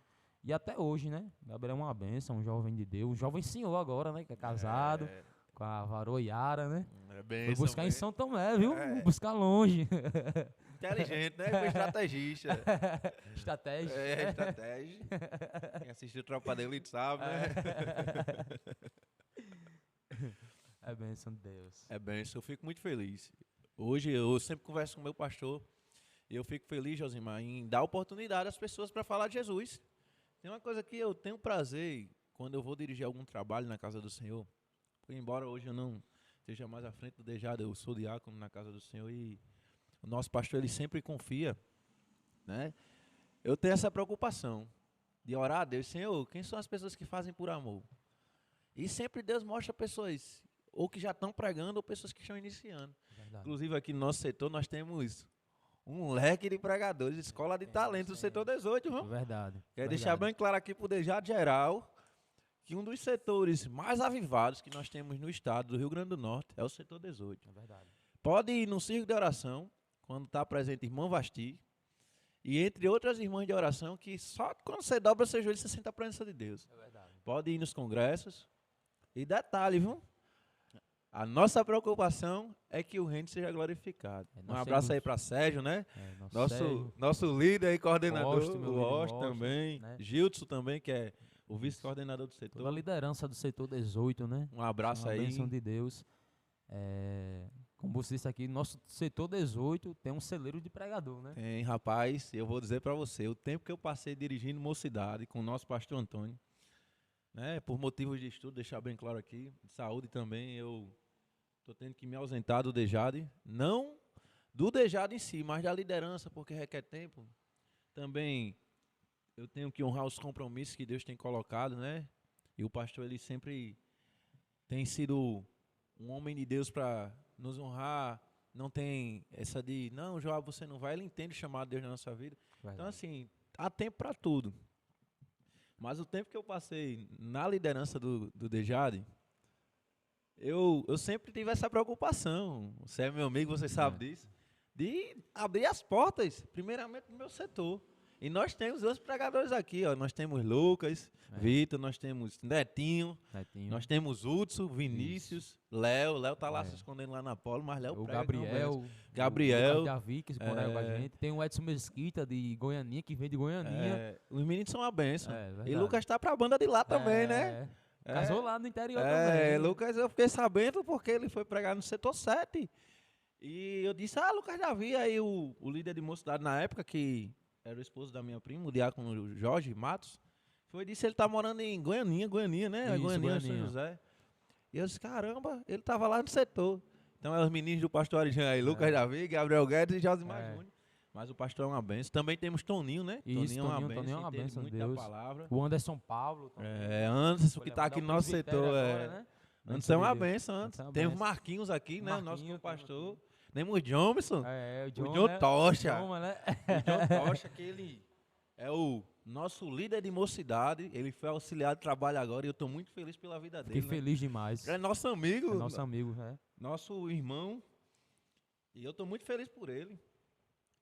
E até hoje, né? Gabriel é uma bênção, um jovem de Deus, um jovem senhor agora, né? Que é casado com a varoa Yara, né?
É bênção,
Foi buscar em
bênção.
São Tomé, viu?
É.
Buscar longe.
Inteligente, né? Foi estrategista.
Estratégia.
É, estratégia. Quem assistiu Tropa de Elite sabe, né?
É bênção de Deus.
É bênção, eu fico muito feliz. Hoje eu sempre converso com o meu pastor e eu fico feliz, Josimar, em dar oportunidade às pessoas para falar de Jesus. Tem uma coisa que eu tenho prazer quando eu vou dirigir algum trabalho na casa do Senhor, porque embora hoje eu não esteja mais à frente do Dejado, eu sou diácono na casa do Senhor e o nosso pastor ele sempre confia, né? Eu tenho essa preocupação de orar a Deus, Senhor, quem são as pessoas que fazem por amor? E sempre Deus mostra pessoas ou que já estão pregando ou pessoas que estão iniciando.
Verdade.
Inclusive aqui no nosso setor nós temos um leque de pregadores, escola de talentos do setor 18, viu?
Verdade.
Quero deixar bem claro aqui para o Dejado geral que um dos setores mais avivados que nós temos no estado do Rio Grande do Norte é o setor 18.
É verdade.
Pode ir no circo de oração, quando está presente irmã Vasti, e entre outras irmãs de oração, que só quando você dobra seu joelho você sente a presença de Deus.
É verdade.
Pode ir nos congressos. E detalhe, viu? A nossa preocupação é que o reino seja glorificado. Um
nós
abraço
temos-
aí para Sérgio, né?
Sérgio,
Nosso líder e coordenador,
Osto, meu
o
líder,
Osto
Osto,
também,
né?
Giltson também, que é o vice-coordenador do
toda a
setor.
liderança do setor 18, né?
Um abraço
Uma
aí.
bênção de Deus. Como você disse aqui, nosso setor 18 tem um celeiro de pregador, né?
Tem, rapaz, eu vou dizer para você, o tempo que eu passei dirigindo Mocidade com o nosso pastor Antônio, né, por motivos de estudo, deixar bem claro aqui, de saúde também, eu estou tendo que me ausentar do Dejade, não do Dejade em si, mas da liderança, porque requer tempo. Também eu tenho que honrar os compromissos que Deus tem colocado, né? E o pastor, ele sempre tem sido um homem de Deus para nos honrar. Não tem essa de, não, João, você não vai. Ele entende o chamado de Deus na nossa vida. Então, assim, há tempo para tudo. Mas o tempo que eu passei na liderança do Dejade, eu sempre tive essa preocupação. Você é meu amigo, você sabe disso. De abrir as portas, primeiramente, no meu setor. E nós temos outros pregadores aqui, ó. Nós temos Lucas, Vitor, nós temos Netinho, nós temos Hudson, Vinícius, Léo. Léo tá lá se escondendo lá na Polo, mas Léo
O
prega.
Gabriel, o Davi, que se conecta com a gente. Tem o Edson Mesquita, de Goianinha, que vem de Goianinha.
Os meninos são uma bênção.
É, verdade.
E Lucas tá pra banda de lá também, né?
Casou lá no interior
É,
também.
Lucas, eu fiquei sabendo porque ele foi pregar no setor 7. E eu disse, Lucas Davi, aí o líder de mocidade na época, que era o esposo da minha prima, o diácono Jorge Matos, foi e disse, ele tá morando em Goianinha, né?
Isso,
Goianinha, São
Goianinha.
José. E eu disse, caramba, ele tava lá no setor. Então é os meninos do pastor Arijan aí, Lucas Davi, Gabriel Guedes e Josimar
É.
Júnior. Mas o pastor é uma benção. Também temos Toninho, né?
Isso,
Toninho é uma
Toninho é uma
entende
benção de
muito da
Deus.
palavra.
O Anderson Paulo também.
É, Anderson,
Foi
que tá
levado
aqui
ao
no nosso
presbitério
setor.
agora, né?
Anderson é uma
de Deus.
benção,
Anderson
Anderson.
é uma
Temos
benção.
Marquinhos aqui, né? Nosso
Marquinho,
pastor. Temos Johnson.
É,
O
John,
John
né?
Tocha.
John, né?
O John Tocha, que ele é o nosso líder de mocidade. Ele foi auxiliar de trabalho agora e eu estou muito feliz pela vida
Fiquei
dele. Né?
feliz demais.
É nosso amigo.
É nosso amigo, né?
Nosso irmão. E eu estou muito feliz por ele.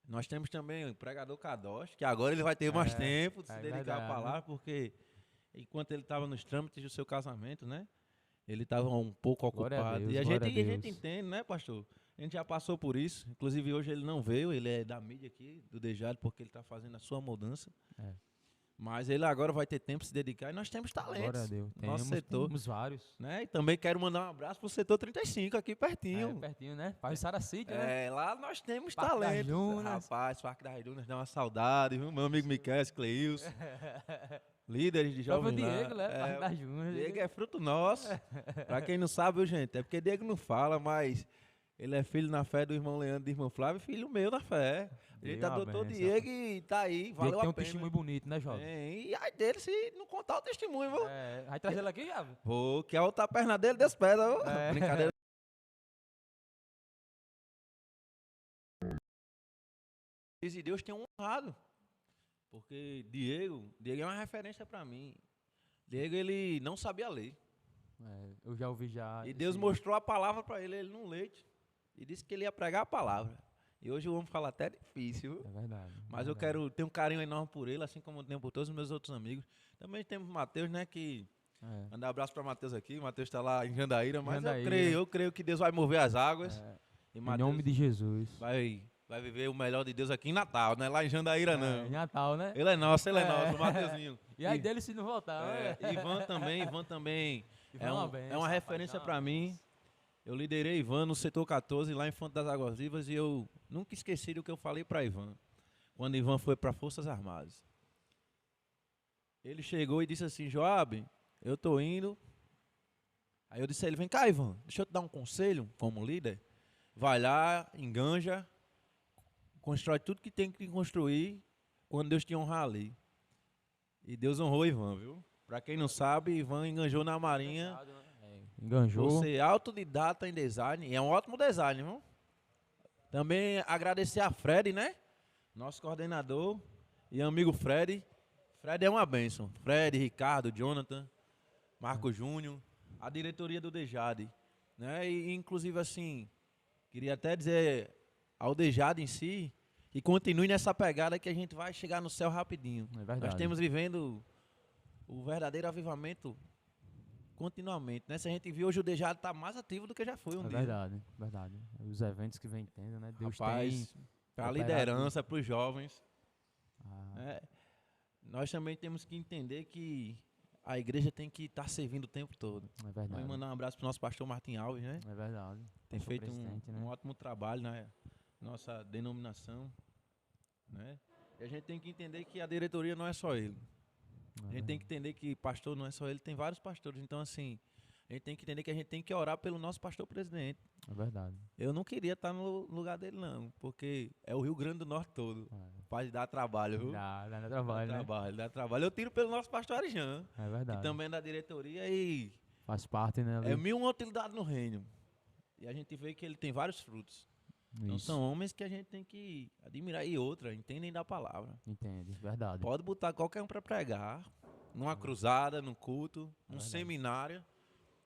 Nós temos também o pregador Kadosh, que agora ele vai ter mais tempo de se dedicar
verdade.
à palavra, porque enquanto ele estava nos trâmites do seu casamento, né? Ele estava um pouco
Glória a
ocupado.
Deus,
E a
glória
gente,
a
a gente
Deus.
entende, né, pastor? A gente já passou por isso. Inclusive hoje ele não veio, ele é da mídia aqui, do Dejado, porque ele está fazendo a sua mudança.
É.
Mas ele agora vai ter tempo de se dedicar e nós temos talentos.
Glória a Deus.
No nosso setor.
Temos vários.
Né? E também quero mandar um abraço pro setor 35, aqui pertinho.
É, pertinho, né? Faz Saracídio, né?
É, lá nós temos
Parque das
talentos.
Dunas.
Rapaz, Parque das Dunas dá uma saudade, viu? Meu amigo Miquel, Cleilson. Líderes de
Próprio
jovens lá.
Diego, né? Parque das Dunas.
Diego é fruto nosso. Pra quem não sabe, viu, gente? É porque Diego não fala, mas ele é filho na fé do irmão Leandro e do irmão Flávio e filho meu na fé. A gente
Deus
adotou
abençoe.
Diego e tá aí,
Diego
valeu
tem
a
um
pena.
testemunho bonito, né, jovem?
E aí dele se não contar o testemunho, viu?
É, vai trazer ele aqui, Javo?
Pô, que a outra perna dele despeda, viu?
É.
Brincadeira. E Deus tem honrado. Porque Diego é uma referência pra mim. Diego, ele não sabia ler.
É, eu já ouvi já.
E Deus mostrou a palavra pra ele no leite. E disse que ele ia pregar a palavra. E hoje o homem fala até difícil, viu?
É verdade.
Mas eu tenho um carinho enorme por ele, assim como eu tenho por todos os meus outros amigos. Também temos o Matheus, né, que... Mandar um abraço para Matheus aqui. Matheus está lá em Jandaíra, mas eu creio que Deus vai mover as águas. E
Em
Mateus
nome de Jesus.
vai viver o melhor de Deus aqui em Natal, não é lá em Jandaíra, não.
Em Natal, né?
Ele é nosso, o Mateuzinho.
E aí dele se não voltar, né?
Ivan também
Ivan
é uma referência para mim. Eu liderei Ivan no setor 14, lá em Fonte das Águas Vivas, e eu nunca esqueci do que eu falei para Ivan, quando Ivan foi para Forças Armadas. Ele chegou e disse assim, Joab, eu tô indo. Aí eu disse a ele, vem cá, Ivan, deixa eu te dar um conselho como líder. Vai lá, enganja, constrói tudo que tem que construir quando Deus te honrar ali. E Deus honrou Ivan, viu? Pra quem não sabe, Ivan enganjou na Marinha.
Enganjou.
Você é autodidata em design, e é um ótimo design, viu? Também agradecer a Fred, né? Nosso coordenador e amigo Fred. Fred é uma bênção. Fred, Ricardo, Jonathan, Marco Júnior, a diretoria do Dejade, né? E inclusive assim, queria até dizer ao Dejade em si que continue nessa pegada que a gente vai chegar no céu rapidinho.
É verdade.
Nós temos vivendo o verdadeiro avivamento continuamente, né? Se a gente viu hoje o Dejade tá mais ativo do que já foi um dia.
Verdade, verdade. Os eventos que vem tendo, né? Deus
Rapaz,
tem
para a
operado.
liderança, para os jovens.
Ah,
Nós também temos que entender que a igreja tem que estar servindo o tempo todo.
é verdade.
Vou mandar um abraço para o nosso pastor Martim Alves, né?
É verdade.
Tem
Pastor
feito
presidente, né?
um ótimo trabalho na nossa denominação, né? E a gente tem que entender que a diretoria não é só ele. A gente tem que entender que pastor não é só ele, tem vários pastores. Então, assim, a gente tem que entender que a gente tem que orar pelo nosso pastor presidente.
É verdade.
Eu não queria estar no lugar dele, não, porque é o Rio Grande do Norte todo. Pode dar trabalho, viu?
Dá trabalho, né?
Dá trabalho. Eu tiro pelo nosso pastor Arijan,
É verdade.
que também é da diretoria e
Faz parte, né? ali.
é mil uma utilidade no reino. E a gente vê que ele tem vários frutos. Então
Isso.
são homens que a gente tem que admirar. E outra, entendem da palavra.
Entende, verdade.
Pode botar qualquer um para pregar, numa cruzada, num culto, num
verdade.
seminário,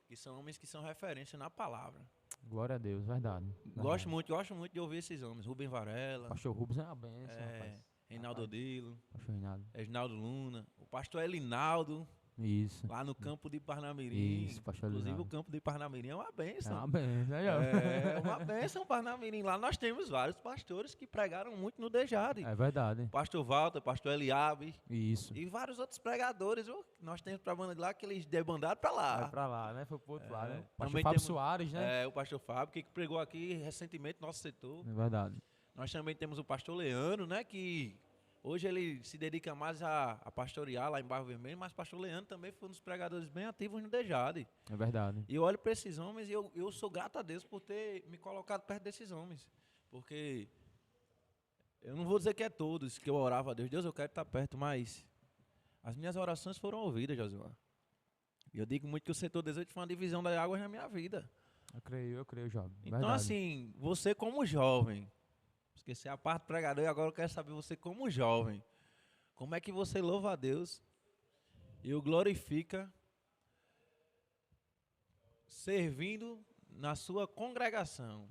que são homens que são referência na palavra.
Glória a Deus, verdade.
Gosto muito de ouvir esses homens. Rubem Varela,
Pastor Rubens é uma benção, rapaz.
Reinaldo Odilo,
Pastor Reinaldo.
Reginaldo Luna, o pastor Elinaldo,
Isso.
Lá no campo de Parnamirim.
Isso, pastor
Inclusive
Leonardo.
o campo de Parnamirim é uma
É
bênção.
uma benção, né, Job?
É uma bênção, Parnamirim. Lá nós temos vários pastores que pregaram muito no Dejade.
É verdade.
Pastor Walter, pastor Eliabe
Isso.
e vários outros pregadores. Viu? Nós temos pra banda de lá que eles debandaram pra lá.
Vai pra lá, né? Foi pro outro lado, né? Pastor
Também
Fábio
temos-
Soares, né?
É, o pastor Fábio, que pregou aqui recentemente no nosso setor.
É verdade.
Nós também temos o pastor Leandro, né? Que hoje ele se dedica mais a pastorear lá em Barro Vermelho, mas o pastor Leandro também foi um dos pregadores bem ativos no Dejade.
É verdade.
E eu olho para esses homens e eu sou grato a Deus por ter me colocado perto desses homens. Porque eu não vou dizer que é todos que eu orava a Deus. Deus, eu quero estar perto, mas as minhas orações foram ouvidas, Josué. E eu digo muito que o setor 18 foi uma divisão das águas na minha vida.
Eu creio, Job.
Então,
Verdade.
assim, você como jovem, esqueci a parte do pregador e agora eu quero saber você como jovem. Como é que você louva a Deus e o glorifica servindo na sua congregação?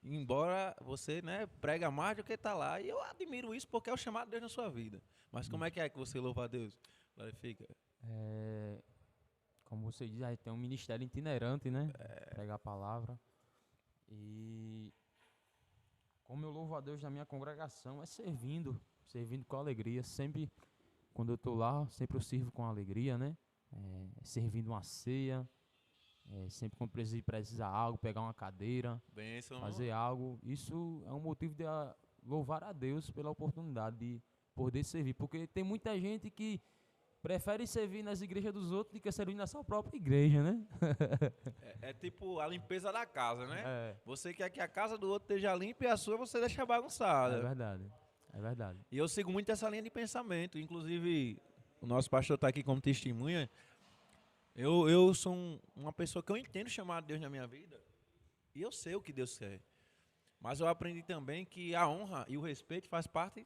Embora você, né, prega mais do que está lá. E eu admiro isso porque é o chamado de Deus na sua vida. Mas como é que você louva a Deus? Glorifica.
Como você diz, a gente tem um ministério itinerante, né? Pregar a palavra. E como eu louvo a Deus na minha congregação, é servindo com alegria. Sempre, quando eu estou lá, sempre eu sirvo com alegria, né? Servindo uma ceia, sempre quando precisar algo, pegar uma cadeira,
Bênção.
fazer algo. Isso é um motivo de louvar a Deus pela oportunidade de poder servir. Porque tem muita gente que prefere servir nas igrejas dos outros do que servir na sua própria igreja, né?
É tipo a limpeza da casa, né?
É.
Você quer que a casa do outro esteja limpa e a sua você deixa bagunçada.
É verdade. É verdade.
E eu sigo muito essa linha de pensamento. Inclusive, o nosso pastor está aqui como testemunha. Eu sou uma pessoa que eu entendo chamar Deus na minha vida. E eu sei o que Deus quer. Mas eu aprendi também que a honra e o respeito faz parte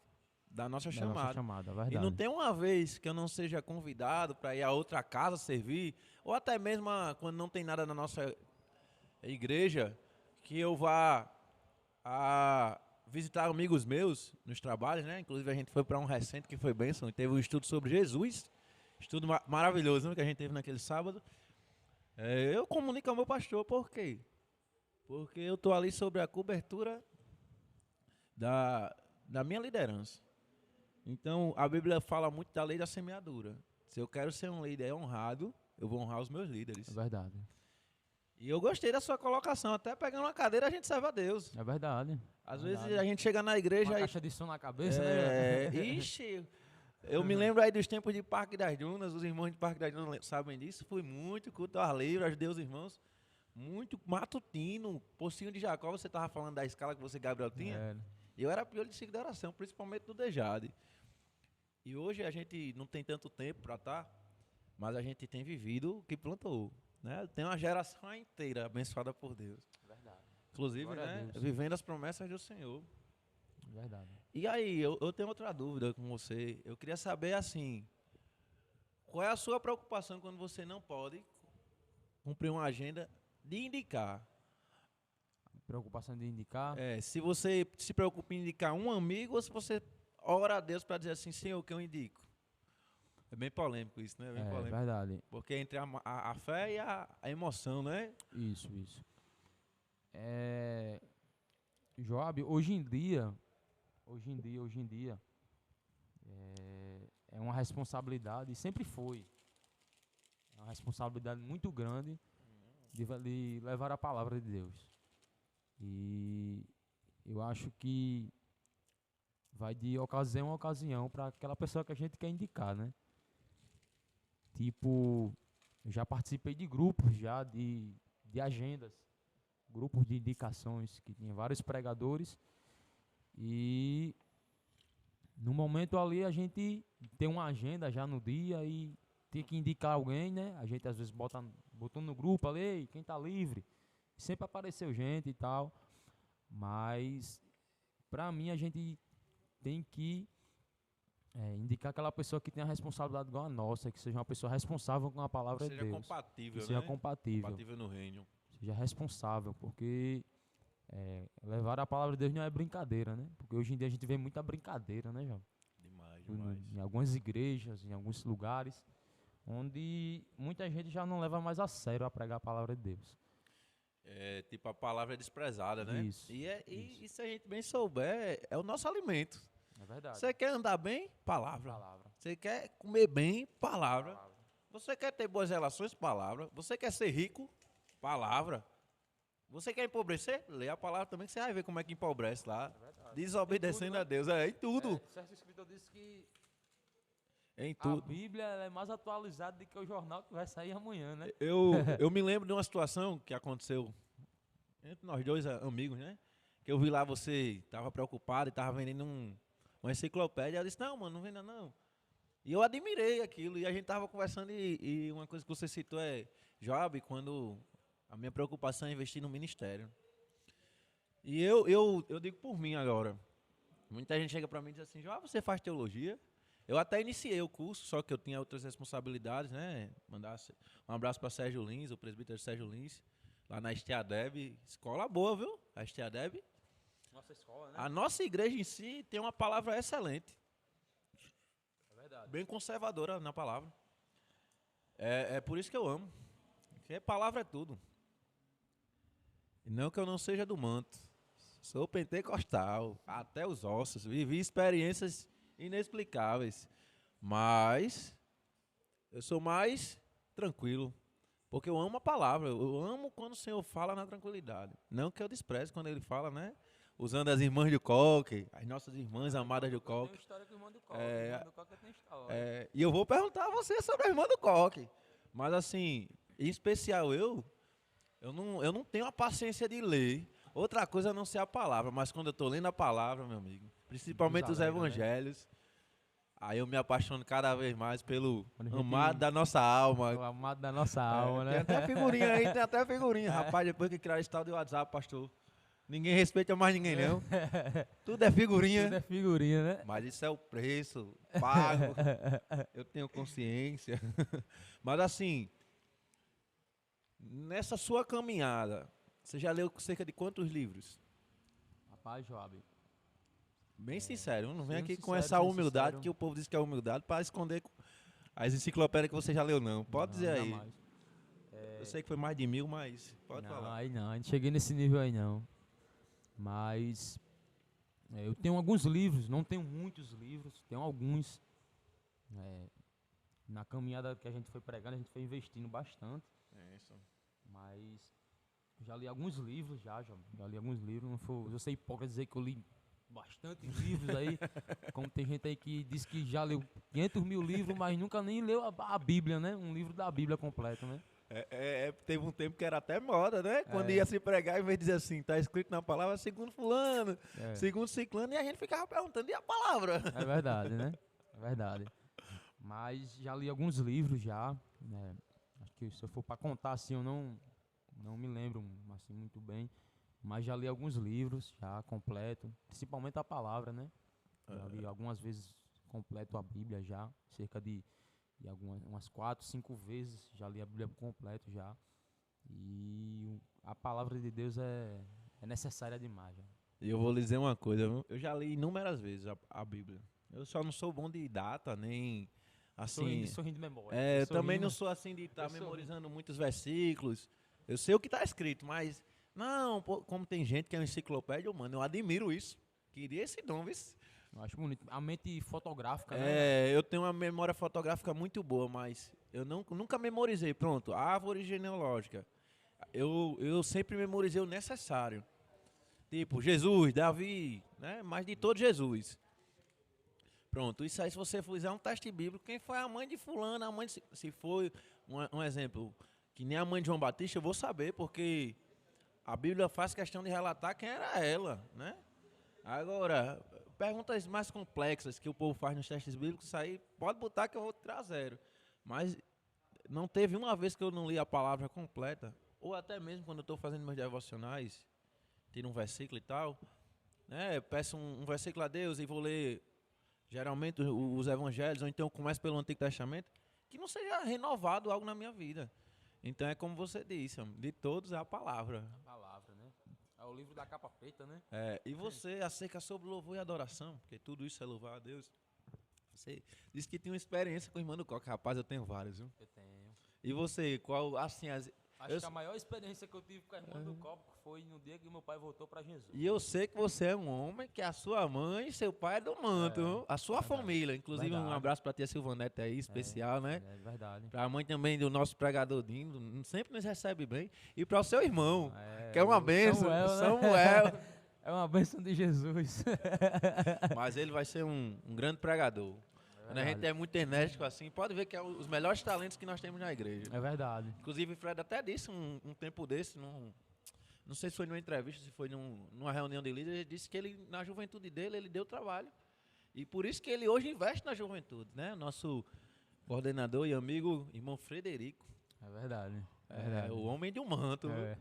da nossa chamada.
É verdade.
E não tem uma vez que eu não seja convidado para ir a outra casa servir, ou até mesmo quando não tem nada na nossa igreja, que eu vá a visitar amigos meus nos trabalhos, né? Inclusive a gente foi para um recente que foi bênção, e teve um estudo sobre Jesus, estudo maravilhoso, né, que a gente teve naquele sábado. Eu comunico ao meu pastor, por quê? Porque eu estou ali sobre a cobertura da minha liderança. Então, a Bíblia fala muito da lei da semeadura. Se eu quero ser um líder honrado, eu vou honrar os meus líderes.
É verdade.
E eu gostei da sua colocação. Até pegando uma cadeira, a gente serve a Deus.
É verdade.
Às
Verdade.
vezes a gente chega na igreja
Uma
e...
caixa de som na cabeça, né?
Ixi, eu me lembro aí dos tempos de Parque das Dunas. Os irmãos de Parque das Dunas sabem disso. Fui muito culto ao ar livre, ajudei os irmãos. Muito matutino. Pocinho de Jacó, você estava falando da escala que você, Gabriel, tinha.
É.
Eu era pior de ciclo de oração, principalmente no Dejade. E hoje a gente não tem tanto tempo para estar, mas a gente tem vivido o que plantou. Né? Tem uma geração inteira abençoada por Deus.
Verdade.
Inclusive,
Glória a
né,
Deus.
vivendo as promessas do Senhor.
Verdade.
E aí, eu tenho outra dúvida com você. Eu queria saber, assim, qual é a sua preocupação quando você não pode cumprir uma agenda de indicar?
Preocupação de indicar.
Se você se preocupa em indicar um amigo ou se você ora a Deus para dizer assim, Senhor, que eu indico? É bem polêmico isso, né? É bem polêmico.
Verdade.
Porque entre a fé e a emoção, né?
Isso. Joab, hoje em dia, é uma responsabilidade, sempre foi. É uma responsabilidade muito grande de levar a palavra de Deus. E eu acho que vai de ocasião a ocasião para aquela pessoa que a gente quer indicar, né? Tipo, eu já participei de grupos já de agendas, grupos de indicações que tinha vários pregadores e no momento ali a gente tem uma agenda já no dia e tem que indicar alguém, né? A gente às vezes botou no grupo ali, "Ei, quem tá livre?" Sempre apareceu gente e tal, mas pra mim a gente tem que indicar aquela pessoa que tem a responsabilidade igual a nossa, que seja uma pessoa responsável com a palavra de Deus.
Compatível,
Que seja
né?
compatível.
Compatível no reino.
Seja responsável, porque levar a palavra de Deus não é brincadeira, né? Porque hoje em dia a gente vê muita brincadeira, né, João?
Demais.
em algumas igrejas, em alguns lugares, onde muita gente já não leva mais a sério a pregar a palavra de Deus.
É, tipo, a palavra é desprezada, né?
Isso,
E se a gente bem souber, é o nosso alimento.
É verdade.
Você quer andar bem? Palavra.
Palavra.
Você quer comer bem? Palavra. Você quer ter boas relações? Palavra. Você quer ser rico? Palavra. Você quer empobrecer? Lê a palavra também que você vai ver como é que empobrece lá. Desobedecendo a Deus. É, em tudo.
Certo escritor disse que
Em
a
tudo.
Bíblia ela é mais atualizada do que o jornal que vai sair amanhã, né?
Eu me lembro de uma situação que aconteceu entre nós dois amigos, né? Que eu vi lá você tava preocupado e tava vendendo uma enciclopédia. Eu disse, não, mano, não venda não. E eu admirei aquilo. E a gente tava conversando e uma coisa que você citou é, Job, quando a minha preocupação é investir no ministério. E eu digo por mim agora. Muita gente chega pra mim e diz assim, Job, você faz teologia? Eu até iniciei o curso, só que eu tinha outras responsabilidades, né? Mandar um abraço para Sérgio Lins, o presbítero Sérgio Lins, lá na Estiadeb. Escola boa, viu? A Estiadeb.
Nossa escola, né?
A nossa igreja em si tem uma palavra excelente.
É verdade.
Bem conservadora na palavra. É por isso que eu amo. Porque palavra é tudo. E não que eu não seja do manto. Sou pentecostal, até os ossos. Vivi experiências inexplicáveis. Mas eu sou mais tranquilo. Porque eu amo a palavra. Eu amo quando o Senhor fala na tranquilidade. Não que eu despreze quando ele fala, né? Usando as irmãs do coque, as nossas irmãs amadas do coque.
Tem história com o irmão do coque. O irmão do coque tem história.
E eu vou perguntar a você sobre a irmã do coque. Mas assim, em especial eu não tenho a paciência de ler outra coisa a não ser a palavra. Mas quando eu estou lendo a palavra, meu amigo, principalmente os evangelhos, aí eu me apaixono cada vez mais pelo amado da nossa alma.
O amado da nossa alma, né?
Tem até figurinha aí, tem até figurinha. Rapaz, depois que criaram esse tal de WhatsApp, pastor, ninguém respeita mais ninguém, não. Tudo é figurinha.
Tudo é figurinha, né?
Mas isso é o preço, pago. Eu tenho consciência. Mas assim, nessa sua caminhada, você já leu cerca de quantos livros?
Rapaz, Joab.
Bem sincero, não vem
Sendo
aqui com
sincero,
essa
sendo
humildade,
sincero.
que o povo diz que é humildade, para esconder as enciclopédias que você já leu, não. Pode dizer aí.
Jamais.
Eu sei que foi mais de 1000, mas pode
Não,
falar.
aí não, a gente cheguei nesse nível aí não. Mas eu tenho alguns livros, não tenho muitos livros, tenho alguns. Na caminhada que a gente foi pregando, a gente foi investindo bastante.
É isso.
Mas já li alguns livros, já li alguns livros. Não vou ser hipócrita dizer que eu li bastante livros aí. Como tem gente aí que diz que já leu 500 mil livros, mas nunca nem leu a Bíblia, né? Um livro da Bíblia completo, né?
Teve um tempo que era até moda, né? Quando ia se pregar, em vez de dizer assim, tá escrito na palavra, segundo fulano, segundo ciclano, e a gente ficava perguntando, e a palavra?
É verdade, né? É verdade. Mas já li alguns livros já, né? Acho que se eu for para contar assim, eu não me lembro assim muito bem, mas já li alguns livros já completo, principalmente a palavra, né? Já li algumas vezes completo a Bíblia já, cerca de umas 4, 5 vezes já li a Bíblia completo já. E a palavra de Deus é necessária demais. Já.
E eu vou lhe dizer uma coisa, viu? Eu já li inúmeras vezes a Bíblia. Eu só não sou bom de data, nem assim...
Sorrindo de memória.
Eu também não sou assim de estar memorizando muitos versículos. Eu sei o que está escrito, mas... Não, pô, como tem gente que é uma enciclopédia, mano, eu admiro isso. Queria esse dom, viu?
Eu acho bonito. A mente fotográfica, né?
Eu tenho uma memória fotográfica muito boa, mas eu nunca memorizei. Pronto, árvore genealógica. Eu sempre memorizei o necessário. Tipo, Jesus, Davi, né? Mas de todo Jesus. Pronto, isso aí se você fizer um teste bíblico, quem foi a mãe de fulano, a mãe de, se foi um exemplo, que nem a mãe de João Batista, eu vou saber, porque a Bíblia faz questão de relatar quem era ela, né? Agora, perguntas mais complexas que o povo faz nos testes bíblicos, isso aí pode botar que eu vou tirar 0. Mas não teve uma vez que eu não li a palavra completa, ou até mesmo quando eu estou fazendo meus devocionais, tiro um versículo e tal, né? Peço um versículo a Deus e vou ler geralmente os evangelhos, ou então eu começo pelo Antigo Testamento, que não seja renovado algo na minha vida. Então é como você disse, de todos é a palavra.
A palavra, né? É o livro da capa preta, né?
E você, acerca sobre louvor e adoração, porque tudo isso é louvar a Deus. Você disse que tinha uma experiência com o irmão do Coque. Rapaz, eu tenho vários, viu?
Eu tenho.
E você, qual, assim,
Acho que a maior experiência que eu tive com a irmã do copo foi no dia que meu pai voltou pra Jesus.
E eu sei que você é um homem, que a sua mãe e seu pai é do manto, viu? A sua
verdade.
família. Inclusive, um
Verdade.
abraço pra tia Silvanete aí, especial, né?
É verdade.
Pra mãe também do nosso pregador Dindo, sempre nos recebe bem. E para o seu irmão,
É,
que é uma
o
bênção,
Samuel, né?
Samuel.
É uma bênção de Jesus.
Mas ele vai ser um grande pregador. Quando a gente é muito enérgico assim, pode ver que é os melhores talentos que nós temos na igreja.
É verdade.
Inclusive, o Fred até disse um tempo desse, não sei se foi numa entrevista, se foi numa reunião de líderes, ele disse que ele, na juventude dele, ele deu trabalho. E por isso que ele hoje investe na juventude, né? Nosso coordenador e amigo, irmão Frederico.
É verdade.
É o homem de um manto.
É.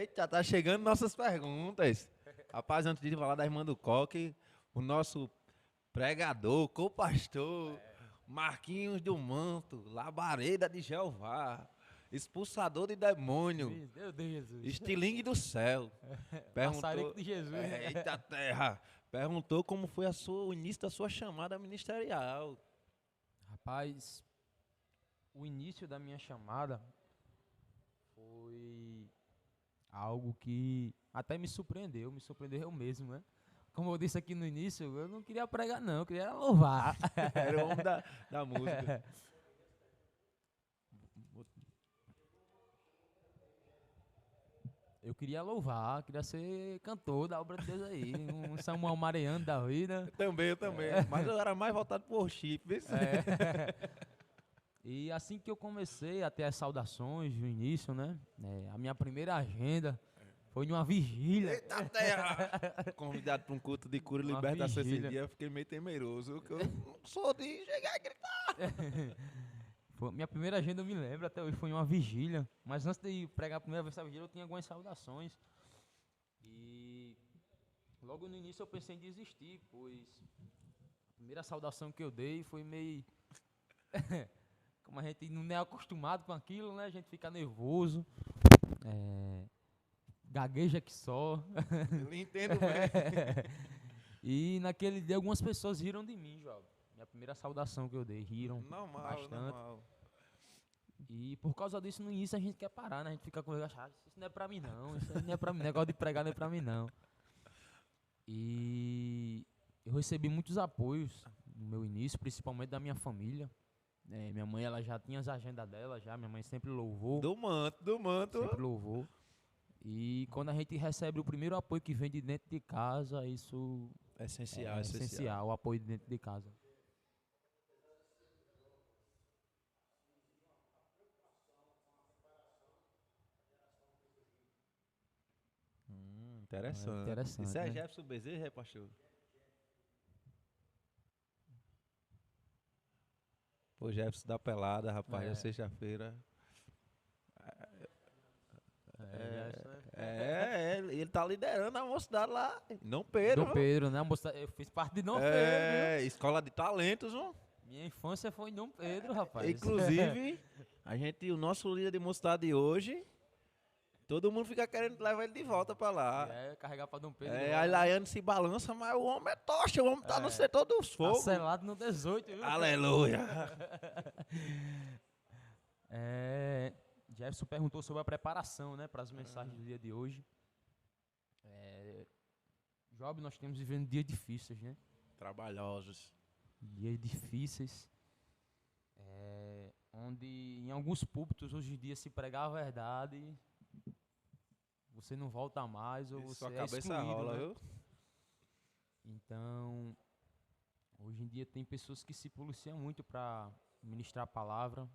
Eita, tá chegando nossas perguntas. Rapaz, antes de falar da irmã do Coque, o nosso pregador, co-pastor, Marquinhos do Manto, labareda de Jeová, expulsador de demônio,
Meu Deus, Jesus.
estilingue do céu.
Maçarico de Jesus.
Eita terra! Perguntou como foi o início da sua chamada ministerial.
Rapaz, o início da minha chamada foi algo que até me surpreendeu eu mesmo, né? Como eu disse aqui no início, eu não queria pregar não, eu queria louvar.
Era o homem da música.
Eu queria louvar, queria ser cantor da obra de Deus aí, um Samuel Mariano da vida.
Eu também. Mas eu era mais voltado pro worship, viu?
E assim que eu comecei a ter as saudações no início, né? A minha primeira agenda foi numa vigília.
Eita terra! Convidado para um culto de cura e
Uma
libertação esse
vigília.
dia, eu fiquei meio temeroso, que eu não sou de chegar e gritar.
Minha primeira agenda eu me lembro, até hoje foi em uma vigília. Mas antes de pregar a primeira vez essa vigília, eu tinha algumas saudações. E logo no início eu pensei em desistir, pois a primeira saudação que eu dei foi meio... Como a gente não é acostumado com aquilo, né? A gente fica nervoso. Gagueja que só.
Eu entendo bem.
E naquele dia algumas pessoas riram de mim, João. Minha primeira saudação que eu dei, riram
Normal,
bastante.
normal.
E por causa disso, no início a gente quer parar, né? A gente fica com isso não é pra mim não, isso aí não é pra mim, negócio de pregar não é pra mim não. E eu recebi muitos apoios no meu início, principalmente da minha família. Minha mãe, ela já tinha as agendas dela, já, minha mãe sempre louvou.
Do manto.
Sempre louvou. E quando a gente recebe o primeiro apoio que vem de dentro de casa, isso
É essencial,
é essencial, o apoio de dentro de casa.
Interessante.
Interessante,
Isso é
né?
Jefferson Bezerra, é, pastor? Pô, Jefferson da pelada, rapaz,
É.
é sexta-feira. Ele tá liderando a mocidade lá. Não Pedro.
Dom Pedro, né? Eu fiz parte de Dom Pedro.
Escola de talentos, viu?
Minha infância foi em Dom Pedro, rapaz.
Inclusive, o nosso líder de mocidade de hoje, todo mundo fica querendo levar ele de volta pra lá.
Carregar pra Dom Pedro.
A Laiane se balança, mas o homem é tocha, o homem tá no setor dos
Tá
fogos.
selado no 18, viu?
Aleluia.
Jefferson perguntou sobre a preparação, né, para as mensagens do dia de hoje. Job, nós temos vivendo dias difíceis, né?
Trabalhosos.
Dias difíceis. Onde em alguns púlpitos hoje em dia se pregar a verdade, você não volta mais ou
E
você
sua
é
cabeça
excluído,
rola,
né?
viu?
Então, hoje em dia tem pessoas que se policiam muito para ministrar a palavra.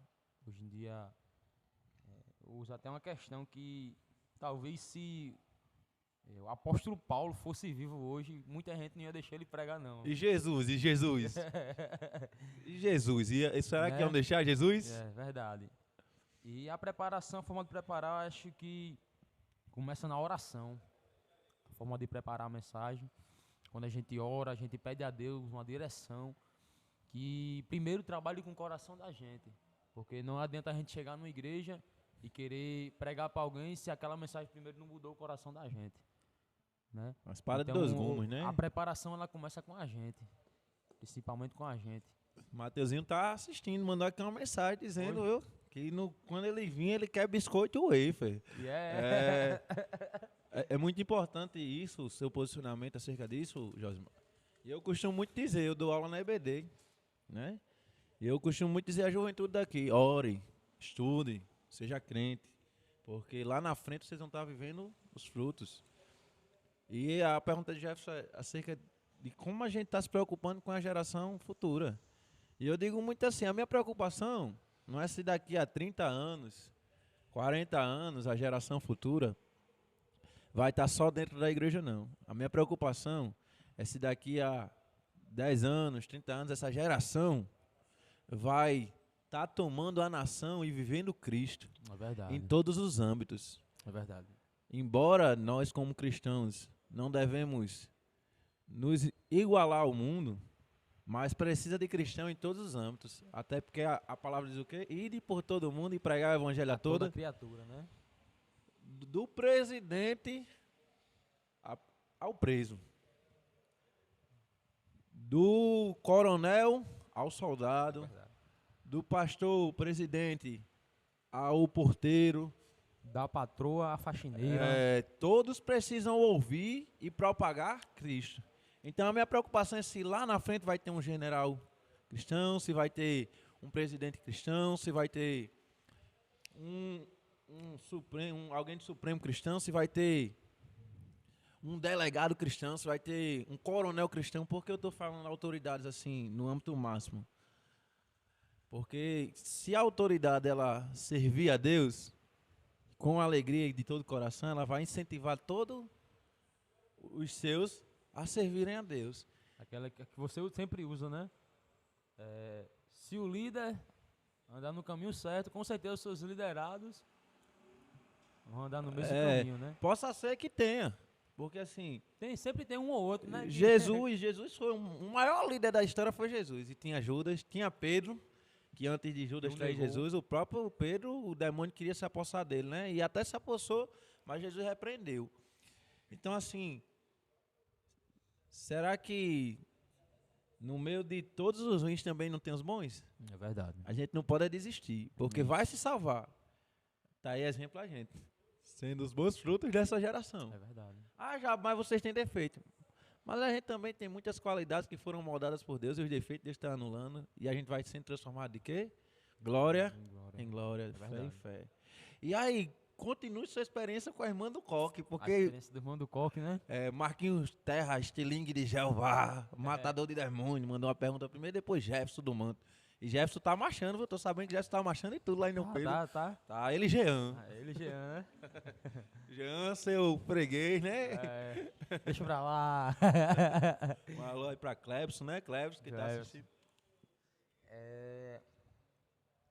Hoje em dia, eu uso até uma questão que talvez se o apóstolo Paulo fosse vivo hoje, muita gente não ia deixar ele pregar, não.
E Jesus? E Jesus? Será que
Né?
iam deixar Jesus?
É verdade. E a preparação, a forma de preparar, eu acho que começa na oração. A forma de preparar a mensagem. Quando a gente ora, a gente pede a Deus uma direção. Que primeiro trabalhe com o coração da gente. Porque não adianta a gente chegar numa igreja e querer pregar para alguém se aquela mensagem primeiro não mudou o coração da gente. né?
Uma espada de
Então,
dois gumes, né?
A preparação ela começa com a gente, principalmente com a gente.
Mateuzinho tá assistindo, mandou aqui uma mensagem dizendo que quando ele vir, ele quer biscoito wafer. É muito importante isso, o seu posicionamento acerca disso, Josimar. E eu costumo muito dizer, eu dou aula na EBD, né? E eu costumo muito dizer à juventude daqui, ore, estude, seja crente, porque lá na frente vocês vão estar vivendo os frutos. E a pergunta de Jefferson é acerca de como a gente está se preocupando com a geração futura. E eu digo muito assim, a minha preocupação não é se daqui a 30 anos, 40 anos, a geração futura vai estar só dentro da igreja, não. A minha preocupação é se daqui a 10 anos, 30 anos, essa geração vai estar tomando a nação e vivendo Cristo
É verdade.
em todos os âmbitos.
É verdade.
Embora nós, como cristãos, não devemos nos igualar ao mundo, mas precisa de cristão em todos os âmbitos. Até porque a palavra diz o quê? Ide por todo mundo e pregar o evangelho a
Toda
toda.
criatura, né?
Do presidente ao preso. Do coronel ao soldado.
Verdade.
Do pastor, presidente, ao porteiro.
Da patroa à faxineira.
Todos precisam ouvir e propagar Cristo. Então a minha preocupação é se lá na frente vai ter um general cristão, se vai ter um presidente cristão, se vai ter alguém de supremo cristão, se vai ter um delegado cristão, se vai ter um coronel cristão. Por que eu estou falando autoridades assim, no âmbito máximo? Porque se a autoridade ela servir a Deus com alegria e de todo o coração, ela vai incentivar todos os seus a servirem a Deus.
Aquela que você sempre usa, né? Se o líder andar no caminho certo, com certeza os seus liderados vão andar no mesmo caminho, né?
Possa ser que tenha, porque assim,
Sempre tem um ou outro, né?
Jesus foi o maior líder da história, foi Jesus. E tinha Judas, tinha Pedro, que antes de Judas trair Jesus, o próprio Pedro, o demônio queria se apossar dele, né? E até se apossou, mas Jesus repreendeu. Então assim, será que no meio de todos os ruins também não tem os bons?
É verdade.
A gente não pode desistir, porque vai se salvar. Tá aí exemplo a gente, sendo os bons frutos dessa geração.
É verdade.
Mas vocês têm defeito. Mas a gente também tem muitas qualidades que foram moldadas por Deus e os defeitos Deus está anulando. E a gente vai sendo transformado de quê? Glória em glória, fé em fé. E aí, continue sua experiência com a irmã do Coque, porque...
A experiência do irmão do Coque, né?
Marquinhos Terra, estilingue de Jeová, matador de demônio, mandou uma pergunta primeiro, depois Jefferson do Manto. E Jefferson tá marchando, eu tô sabendo que Jefferson tá marchando e tudo lá em Dom Pedro. Tá, ele Jean.
Ele Jean, né?
Jean, seu freguês, né?
Deixa pra lá.
Um alô aí pra Clebson, né? Clebson, que tá assistindo.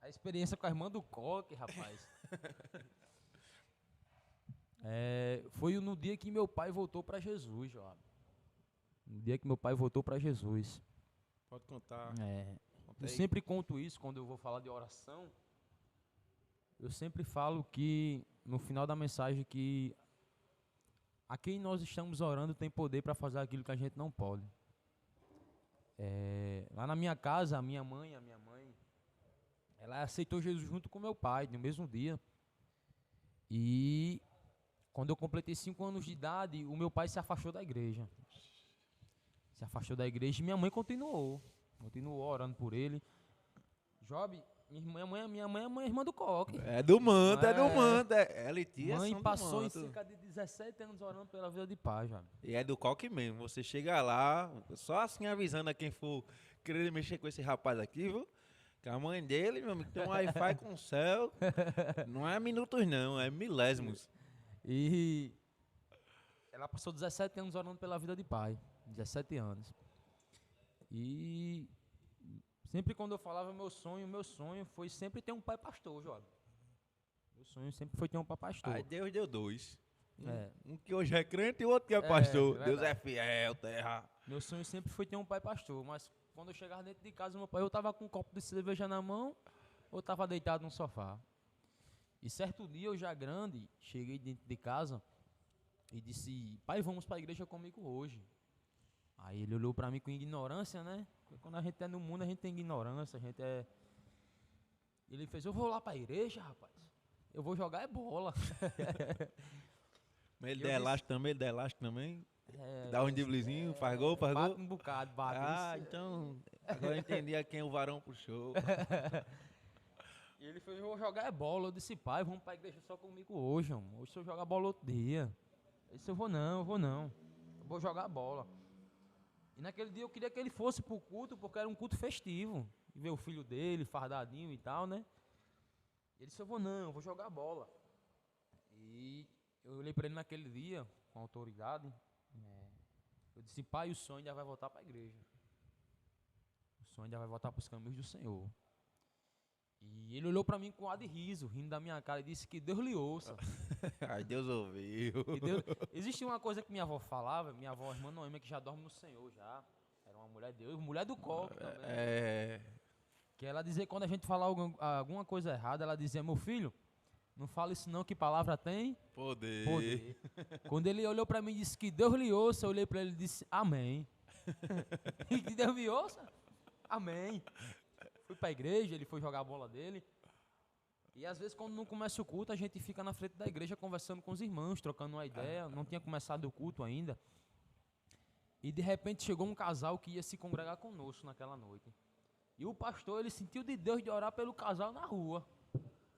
A experiência com a irmã do Coque, rapaz. Foi no dia que meu pai voltou pra Jesus, Joab. No dia que meu pai voltou pra Jesus.
Pode contar.
Eu sempre conto isso quando eu vou falar de oração. Eu sempre falo que, no final da mensagem, que a quem nós estamos orando tem poder para fazer aquilo que a gente não pode. Lá na minha casa, a minha mãe, ela aceitou Jesus junto com meu pai, no mesmo dia. E quando eu completei 5 anos de idade, o meu pai se afastou da igreja. E minha mãe continuou orando por ele. Job, minha mãe é uma irmã do Coque.
É do Manto. É Letícia.
Mãe passou em cerca de 17 anos orando pela vida de pai, Job.
E é do Coque mesmo. Você chega lá, só assim avisando a quem for querer mexer com esse rapaz aqui, viu? Que a mãe dele, meu amigo, tem um Wi-Fi com o céu. Não é minutos não, é milésimos.
E ela passou 17 anos orando pela vida de pai. 17 anos. E sempre quando eu falava meu sonho foi sempre ter um pai pastor, Job. Meu sonho sempre foi ter um pai pastor.
Aí Deus deu 2. Um que hoje é crente e o outro que é pastor. Deus é fiel, terra.
Meu sonho sempre foi ter um pai pastor, mas quando eu chegava dentro de casa, meu pai, eu tava com um copo de cerveja na mão, ou tava deitado no sofá. E certo dia, eu já grande, cheguei dentro de casa, e disse, pai, vamos para a igreja comigo hoje. Aí ele olhou para mim com ignorância, né? Porque quando a gente é no mundo, a gente tem ignorância, a gente é... Ele fez, eu vou lá para a igreja, rapaz. Eu vou jogar bola.
Mas ele
Eu
dá
disse-
elástico também.
É,
Dá um driblezinho, faz gol, faz
bate
gol.
um bocado, bate.
Ah,
Isso.
então agora eu entendi a quem o varão puxou.
E ele fez, eu vou jogar bola. Eu disse, pai, vamos pra igreja só comigo hoje, amor. Hoje se eu jogar bola outro dia. Ele disse, eu vou não. Eu vou jogar bola. E naquele dia eu queria que ele fosse pro culto, porque era um culto festivo. E ver o filho dele, fardadinho e tal, né? Ele disse, eu vou jogar bola. E eu olhei pra ele naquele dia, com autoridade. Eu disse, pai, o sonho ainda vai voltar pra igreja. O sonho ainda vai voltar pros caminhos do Senhor. E ele olhou pra mim com ar de riso, rindo da minha cara, e disse que Deus lhe ouça.
Ai, Deus ouviu.
E Deus... Existia uma coisa que minha avó falava, minha avó, irmã Noêmia, que já dorme no Senhor já. Era uma mulher de Deus, mulher do coque também.
É.
Que ela dizia, quando a gente falava alguma coisa errada, ela dizia, meu filho, não fala isso não, que palavra tem
Poder.
poder. Quando ele olhou pra mim e disse que Deus lhe ouça, eu olhei pra ele e disse, amém. E que Deus me ouça? Amém. Fui pra igreja, ele foi jogar a bola dele. E às vezes quando não começa o culto, a gente fica na frente da igreja conversando com os irmãos, trocando uma ideia. Não tinha começado o culto ainda. E de repente chegou um casal que ia se congregar conosco naquela noite. E o pastor, ele sentiu de Deus de orar pelo casal na rua.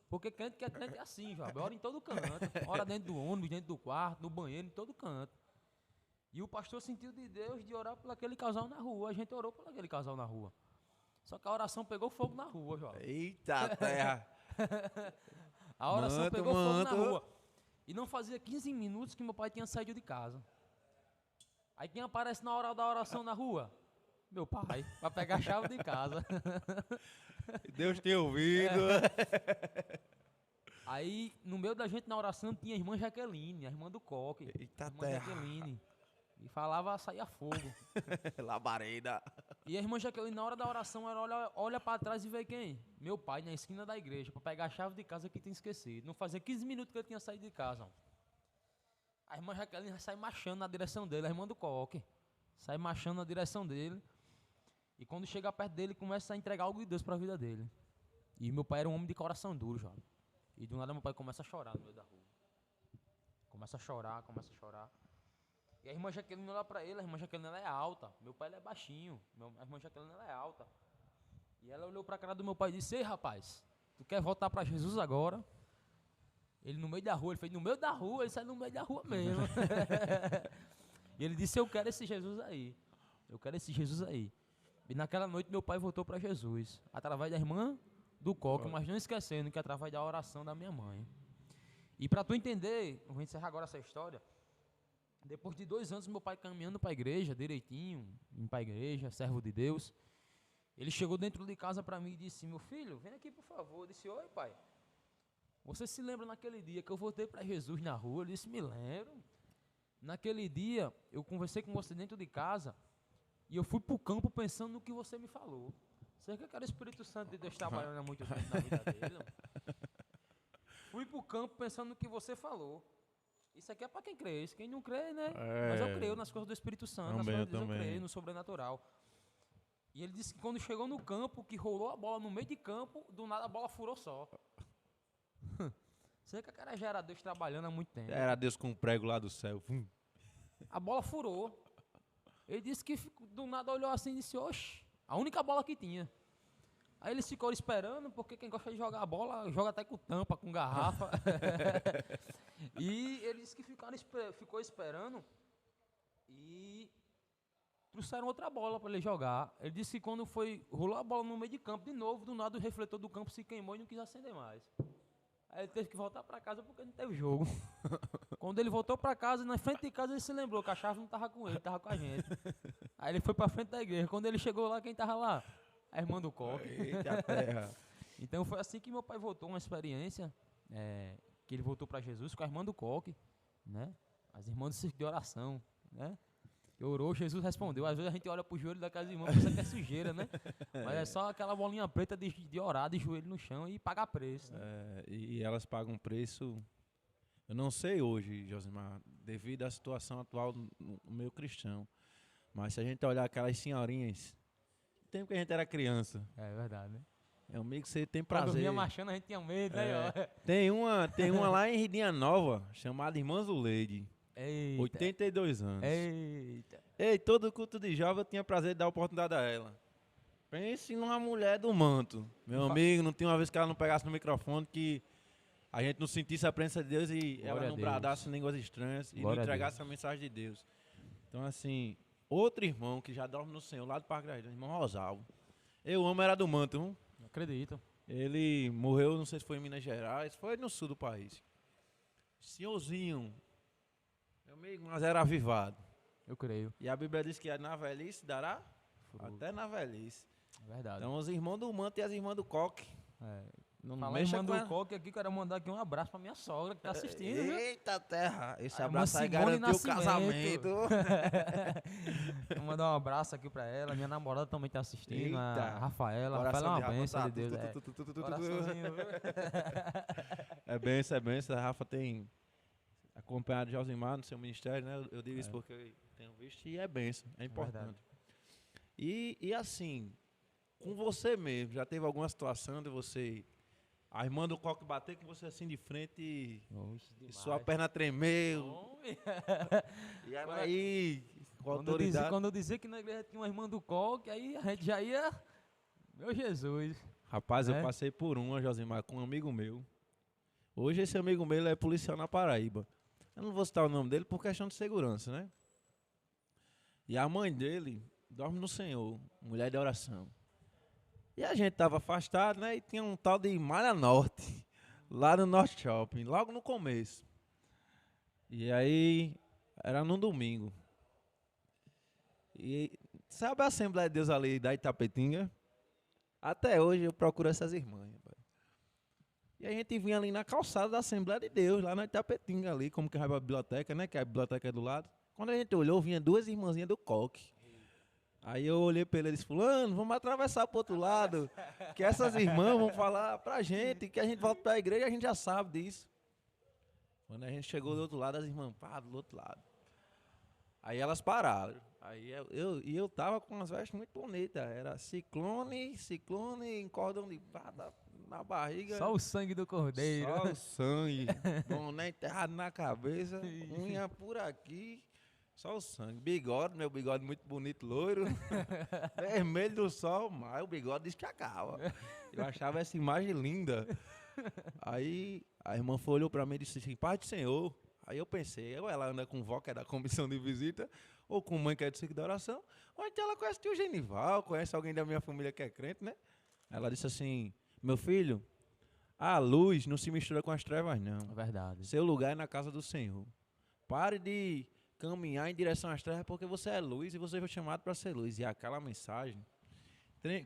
Porque crente que é crente é assim, já. Ora em todo canto. Ora dentro do ônibus, dentro do quarto, no banheiro, em todo canto. E o pastor sentiu de Deus de orar por aquele casal na rua. A gente orou por aquele casal na rua. Só que a oração pegou fogo na rua, João.
Eita terra.
A oração
Manto,
pegou fogo na
manto.
rua. E não fazia 15 minutos que meu pai tinha saído de casa. Aí quem aparece na hora da oração na rua? Meu pai, pra pegar a chave de casa.
Deus tem ouvido.
Aí, no meio da gente na oração, tinha a irmã Jaqueline, a irmã do coque.
Eita
A irmã
terra.
Jaqueline. E falava, saía fogo.
Labareda.
E a irmã Jaqueline, na hora da oração, ela olha pra trás e vê quem? Meu pai, na esquina da igreja, pra pegar a chave de casa que tinha esquecido. Não fazia 15 minutos que ele tinha saído de casa. Ó. A irmã Jaqueline sai marchando na direção dele, a irmã do coque. Sai marchando na direção dele. E quando chega perto dele, começa a entregar algo de Deus pra vida dele. E meu pai era um homem de coração duro, já. E do nada meu pai começa a chorar no meio da rua. Começa a chorar. E a irmã Jaqueline olha pra ele, a irmã Jaqueline ela é alta. Meu pai ele é baixinho. A irmã Jaqueline ela é alta. E ela olhou pra cara do meu pai e disse, ei rapaz, tu quer voltar pra Jesus agora? Ele no meio da rua, ele fez no meio da rua, ele sai no meio da rua mesmo. E ele disse, eu quero esse Jesus aí. Eu quero esse Jesus aí. E naquela noite meu pai voltou para Jesus, através da irmã do coque, mas não esquecendo que através da oração da minha mãe. E para tu entender, vou encerrar agora essa história, depois de 2 anos meu pai caminhando para a igreja, direitinho, indo para a igreja, servo de Deus, ele chegou dentro de casa para mim e disse, meu filho, vem aqui por favor. Eu disse, oi pai, você se lembra naquele dia que eu voltei para Jesus na rua? Ele disse, me lembro. Naquele dia eu conversei com você dentro de casa, e eu fui pro campo pensando no que você me falou. Você que era o Espírito Santo de Deus trabalhando há muito tempo na vida dele. Fui pro campo pensando no que você falou. Isso aqui é para quem crê. Isso quem não crê, né? Mas eu creio nas coisas do Espírito Santo, nas coisas de Deus eu creio, no sobrenatural. E ele disse que quando chegou no campo, que rolou a bola no meio de campo, do nada a bola furou só. Você que a cara já era Deus trabalhando há muito tempo.
Era Deus com um prego lá do céu.
A bola furou. Ele disse que do nada olhou assim e disse, oxe, a única bola que tinha. Aí eles ficaram esperando, porque quem gosta de jogar a bola, joga até com tampa, com garrafa. E ele disse que ficou esperando e trouxeram outra bola para ele jogar. Ele disse que quando rolou a bola no meio de campo de novo, do nada o refletor do campo se queimou e não quis acender mais. Aí ele teve que voltar para casa porque não teve jogo. Quando ele voltou para casa, na frente de casa ele se lembrou que a chave não estava com ele, estava com a gente. Aí ele foi para frente da igreja. Quando ele chegou lá, quem estava lá? A irmã do coque.
Eita terra.
Então foi assim que meu pai voltou, uma experiência, que ele voltou para Jesus com a irmã do coque, né? As irmãs do circo de oração, né? Orou, Jesus respondeu. Às vezes a gente olha pro joelho daquelas irmãs e pensa que é sujeira, né? Mas é só aquela bolinha preta de orar, de joelho no chão e pagar preço. Né?
E elas pagam um preço Eu não sei hoje, Josimar, devido à situação atual no meio cristão. Mas se a gente olhar aquelas senhorinhas, no tempo que a gente era criança,
É verdade, né?
é um amigo que você tem
Quando vinha
prazer.
marchando, a gente tinha medo, né?
É,
Ó?
tem uma lá em Ridinha Nova, chamada Irmã Zuleide,
Eita,
82 anos.
eita.
Ei, todo culto de jovem eu tinha prazer de dar oportunidade a ela. Pense numa mulher do manto. Meu amigo, não tinha uma vez que ela não pegasse no microfone que a gente não sentisse a presença de Deus e
Glória
ela
a
não
Deus.
bradasse línguas estranhas e
Glória
não
a
entregasse
Deus.
a mensagem de Deus. Então, assim, outro irmão que já dorme no Senhor, lá do Parque das Dores, irmão Rosalvo. Eu amo, era do manto, viu?
Não acredito.
Ele morreu, não sei se foi em Minas Gerais, foi no sul do país. Senhorzinho, meu amigo, mas era avivado.
Eu creio.
E a Bíblia diz que na velhice dará
Fruto.
até na velhice.
É verdade.
Então os irmãos do manto e as irmãs do coque.
É.
Não
Falar em
mexa
irmã
com
do
ela.
Coque aqui, quero mandar aqui um abraço pra minha sogra que tá assistindo, viu?
Eita terra, esse
A irmã
abraço aí
Simone
garantiu o casamento.
Vou mandar um abraço aqui pra ela. Minha namorada também tá assistindo, a
Eita.
Rafaela.
Coração
Rafaela é uma
de
bênção
Rafa,
de Deus.
tá,
É.
tu, tu, tu, tu, tu, tu, tu.
Coraçãozinho, viu?
É benção. A Rafa tem acompanhado Josimar no seu ministério, né? Eu digo isso porque eu tenho visto e é benção, é importante. E assim, com você mesmo, já teve alguma situação de você, a irmã do coque bater com você assim de frente e sua perna tremeu,
Homem.
e aí, com autoridade.
Quando eu dizia que na igreja tinha uma irmã do Coque, aí a gente já ia. Meu Jesus.
Rapaz, eu
É?
passei por uma, Josimar, com um amigo meu. Hoje esse amigo meu ele é policial na Paraíba. Eu não vou citar o nome dele por questão de segurança, né? E a mãe dele dorme no Senhor, mulher de oração. E a gente tava afastado, né? E tinha um tal de Malha Norte, lá no Norte Shopping, logo no começo. E aí, era num domingo. E sabe a Assembleia de Deus ali da Itapetinga? Até hoje eu procuro essas irmãs, rapaz. E a gente vinha ali na calçada da Assembleia de Deus, lá na Itapetinga ali, como que vai pra biblioteca, né? Que a biblioteca é do lado. Quando a gente olhou, vinha duas irmãzinhas do coque. Aí eu olhei pra ele e disse, fulano, vamos atravessar pro outro lado, que essas irmãs vão falar pra gente, que a gente volta pra igreja e a gente já sabe disso. Quando a gente chegou do outro lado, as irmãs, pá, do outro lado. Aí elas pararam. Aí eu tava com umas vestes muito bonitas. Era ciclone em cordão de prata na barriga.
Só o sangue do cordeiro.
Só o sangue. Boné enterrado na cabeça. Unha por aqui. Só o sangue. Bigode, meu bigode muito bonito, loiro. Vermelho do sol, mas o bigode destacava. Eu achava essa imagem linda. Aí a irmã olhou pra mim e disse assim, Pai do Senhor. Aí eu pensei, ou ela anda com vó, que é da comissão de visita, ou com mãe, que é do ciclo da oração, ou então ela conhece o tio Genival, conhece alguém da minha família que é crente, né? Ela disse assim, meu filho, a luz não se mistura com as trevas, não.
É verdade.
Seu lugar é na casa do Senhor. Pare de caminhar em direção às trevas, porque você é luz e você foi chamado para ser luz. E aquela mensagem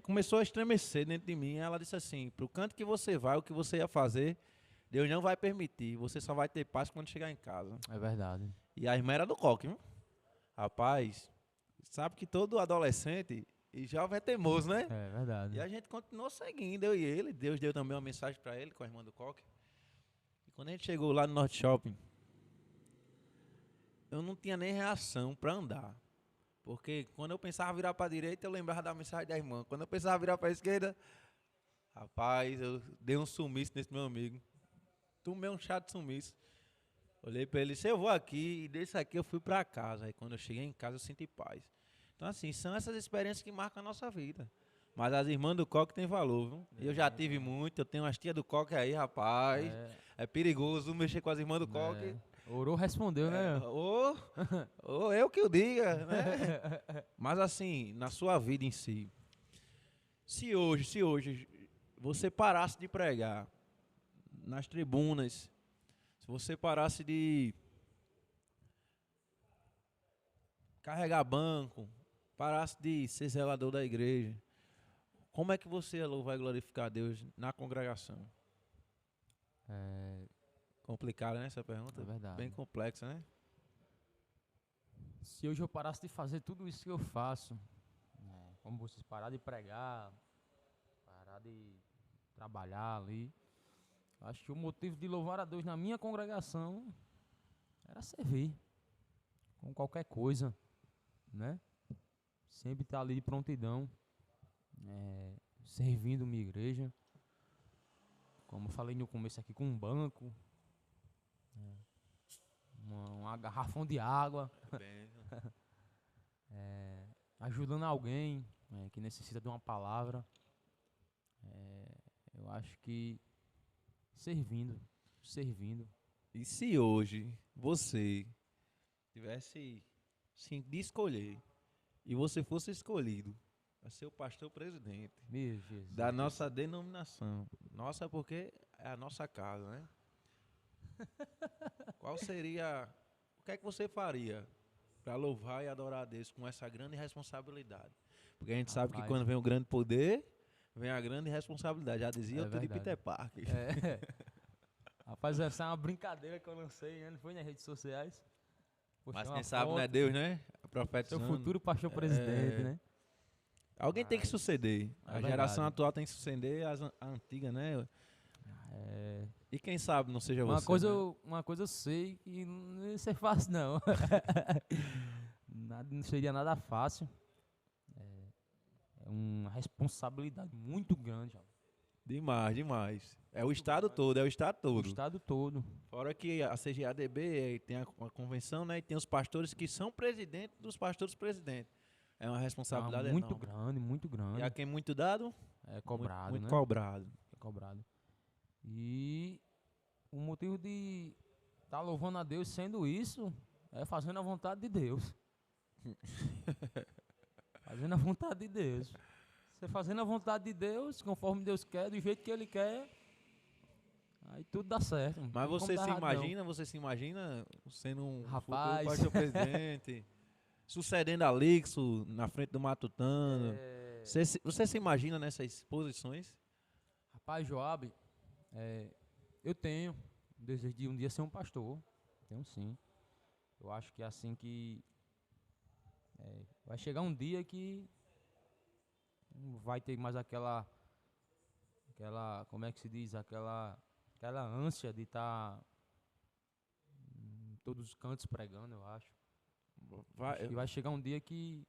começou a estremecer dentro de mim. Ela disse assim, pro canto que você vai, o que você ia fazer, Deus não vai permitir. Você só vai ter paz quando chegar em casa.
É verdade.
E a irmã era do coque, viu? Rapaz, sabe que todo adolescente e jovem é teimoso, né?
É verdade.
E a gente continuou seguindo, eu e ele. Deus deu também uma mensagem para ele com a irmã do coque. E quando a gente chegou lá no Norte Shopping, eu não tinha nem reação para andar. Porque quando eu pensava virar para a direita, eu lembrava da mensagem da irmã. Quando eu pensava virar para a esquerda, rapaz, eu dei um sumiço nesse meu amigo. Tomei um chá de sumiço. Olhei para ele e disse, eu vou aqui, e desse aqui eu fui para casa. Aí quando eu cheguei em casa eu senti paz. Então assim, são essas experiências que marcam a nossa vida. Mas as irmãs do coque têm valor, viu? Eu já tive muito, eu tenho umas tias do coque aí, rapaz. É perigoso mexer com as irmãs do coque.
Orou, respondeu, né?
Ou eu que o diga, né? Mas assim, na sua vida em si, se hoje você parasse de pregar nas tribunas, se você parasse de carregar banco, parasse de ser zelador da igreja, como é que você vai glorificar a Deus na congregação?
É
Complicada, né, essa pergunta?
É verdade.
Bem complexa, né?
Se hoje eu parasse de fazer tudo isso que eu faço, né, como vocês parar de pregar, parar de trabalhar ali, Acho que o motivo de louvar a Deus na minha congregação era servir com qualquer coisa, né? Sempre estar ali de prontidão, servindo minha igreja. Como eu falei no começo aqui, com um banco, uma garrafão de água, ajudando alguém que necessita de uma palavra. Eu acho que servindo.
E se hoje você tivesse sim de escolher e você fosse escolhido a ser o pastor presidente
Meu Jesus.
da nossa denominação, nossa porque é a nossa casa, né? Qual seria, o que é que você faria para louvar e adorar a Deus com essa grande responsabilidade? Porque a gente sabe que
Rapaz.
quando vem o grande poder, vem a grande responsabilidade. Já dizia
É
o Turi
verdade.
Peter Parker.
Rapaz, essa é uma brincadeira que eu lancei, né? Não foi nas redes sociais. Postei
Mas
uma
quem sabe não é
foto,
Deus, né?
Seu
Profetizando.
futuro pastor presidente, né?
Alguém tem que
Mas
suceder.
é
A geração
verdade.
atual tem que suceder a antiga, né?
É,
E quem sabe não seja
uma
você.
coisa,
né?
uma coisa eu sei que não ia ser fácil, não. Não seria nada fácil. É uma responsabilidade muito grande. Ó.
Demais, demais. É o estado todo, é o estado
O
todo.
estado todo.
Fora que a CGADB tem uma convenção, né? E tem os pastores que são presidentes dos pastores presidentes. É uma responsabilidade
Muito
enorme.
grande, muito grande.
E a quem muito dado,
É cobrado,
muito
né?
cobrado.
É cobrado. E o motivo de estar louvando a Deus sendo isso é fazendo a vontade de Deus. Fazendo a vontade de Deus. Você fazendo a vontade de Deus, conforme Deus quer, do jeito que Ele quer, aí tudo dá certo. Não
Mas
tem como
você
dar
se
errado, não.
imagina, sendo um
Rapaz.
futuro pastor presidente, sucedendo a Lixo na frente do Matutano.
É,
Você se imagina nessas posições?
Rapaz, Joab, eu tenho o desejo de um dia ser um pastor. Tenho sim. Eu acho que é assim que vai chegar um dia que não vai ter mais aquela, como é que se diz, aquela ânsia de estar em todos os cantos pregando, eu acho. Acho que vai chegar um dia que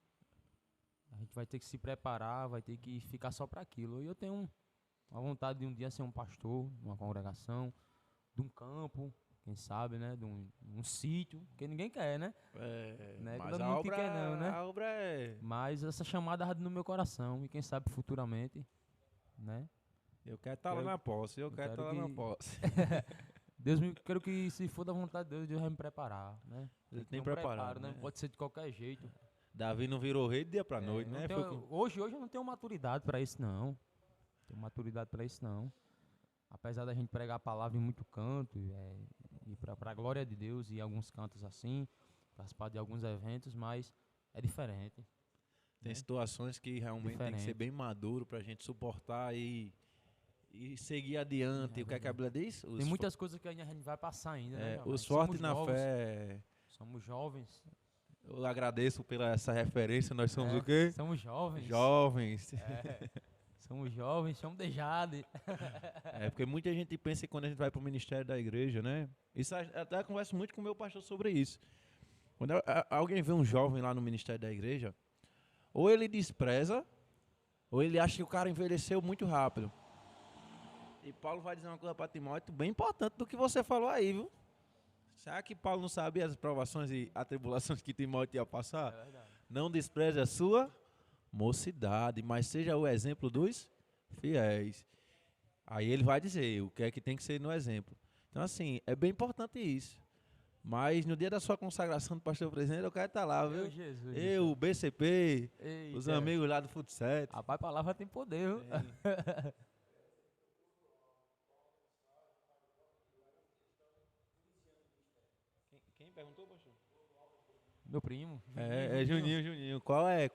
a gente vai ter que se preparar, vai ter que ficar só para aquilo. E eu tenho uma vontade de um dia ser um pastor, de uma congregação, de um campo, quem sabe, né? De um sítio, que ninguém quer, né? Né?
Mas
Todo
a
mundo que
obra,
quer não, né?
a obra é...
Mas essa chamada arde no meu coração e quem sabe futuramente, né?
Eu quero estar lá
Quero-
na posse, eu quero estar
quero
lá na
que-
posse.
Quero que se for da vontade de Deus vai me preparar, né?
Ele
que
tem
ter um
preparado,
preparo, né?
né?
Não pode ser de qualquer jeito.
Davi não virou rei de dia pra
É,
noite,
não
né?
tenho- hoje eu não tenho maturidade para isso, não. Tenho maturidade para isso, não. Apesar da gente pregar a palavra em muito canto, e para a glória de Deus, e alguns cantos assim, participar de alguns eventos, mas é diferente.
Tem
né?
situações que realmente tem que ser
Diferente.
bem maduro pra gente suportar e seguir adiante.
É
O que é que a Bíblia diz?
Tem muitas coisas que ainda a gente vai passar ainda, né? Jovem?
Os fortes
Somos
na
novos,
fé.
Somos jovens.
Eu agradeço pela essa referência. Nós somos
É,
o quê?
Somos jovens.
Jovens.
Somos jovens, somos de Jade.
Porque muita gente pensa que quando a gente vai pro ministério da igreja, né? Isso até converso muito com o meu pastor sobre isso. Quando alguém vê um jovem lá no ministério da igreja, ou ele despreza, ou ele acha que o cara envelheceu muito rápido. E Paulo vai dizer uma coisa para Timóteo bem importante do que você falou aí, viu? Será que Paulo não sabia as provações e atribulações que Timóteo ia passar?
É verdade.
Não despreze a sua mocidade, mas seja o exemplo dos fiéis. Aí ele vai dizer o que é que tem que ser no exemplo. Então, assim, é bem importante isso. Mas no dia da sua consagração do pastor presidente, eu quero estar lá, viu?
Meu Jesus.
Eu, o BCP,
Eita.
os amigos lá do Futsal.
Rapaz, a palavra tem poder, viu?
Quem perguntou, pastor?
Meu primo.
Juninho. Qual é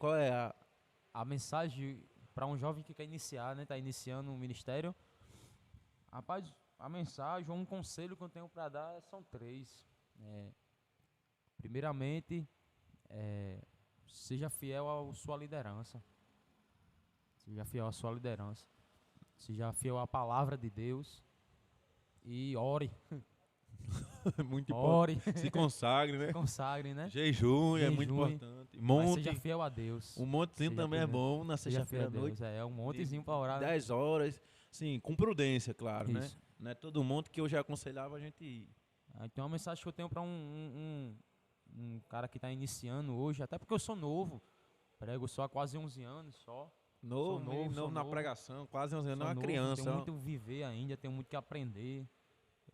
A mensagem para um jovem que quer iniciar, né? Tá iniciando um ministério. Rapaz, a mensagem ou um conselho que eu tenho para dar são 3. Primeiramente, seja fiel à sua liderança. Seja fiel à sua liderança. Seja fiel à palavra de Deus. E ore,
Muito
ore,
importante. Se consagre, né?
consagre, né?
Jejum é muito
Jejum.
importante.
Mas
Monte.
seja fiel a Deus.
Um montezinho
Seja
também é
fiel.
bom na
Seja fiel
sexta-feira
a
à
Deus.
noite.
É um montezinho para orar, né?
10 horas. Sim, com prudência, claro, né?
Isso.
Não é todo monte que eu já aconselhava a gente ir.
Então, uma mensagem que eu tenho para um cara que está iniciando hoje, até porque eu sou novo, prego só há quase 11 anos só.
Novo,
novo,
menino
sou
novo na
novo.
pregação, quase 11 anos,
Sou
é uma
novo,
criança.
tenho
ó.
muito a viver ainda, tenho muito que aprender.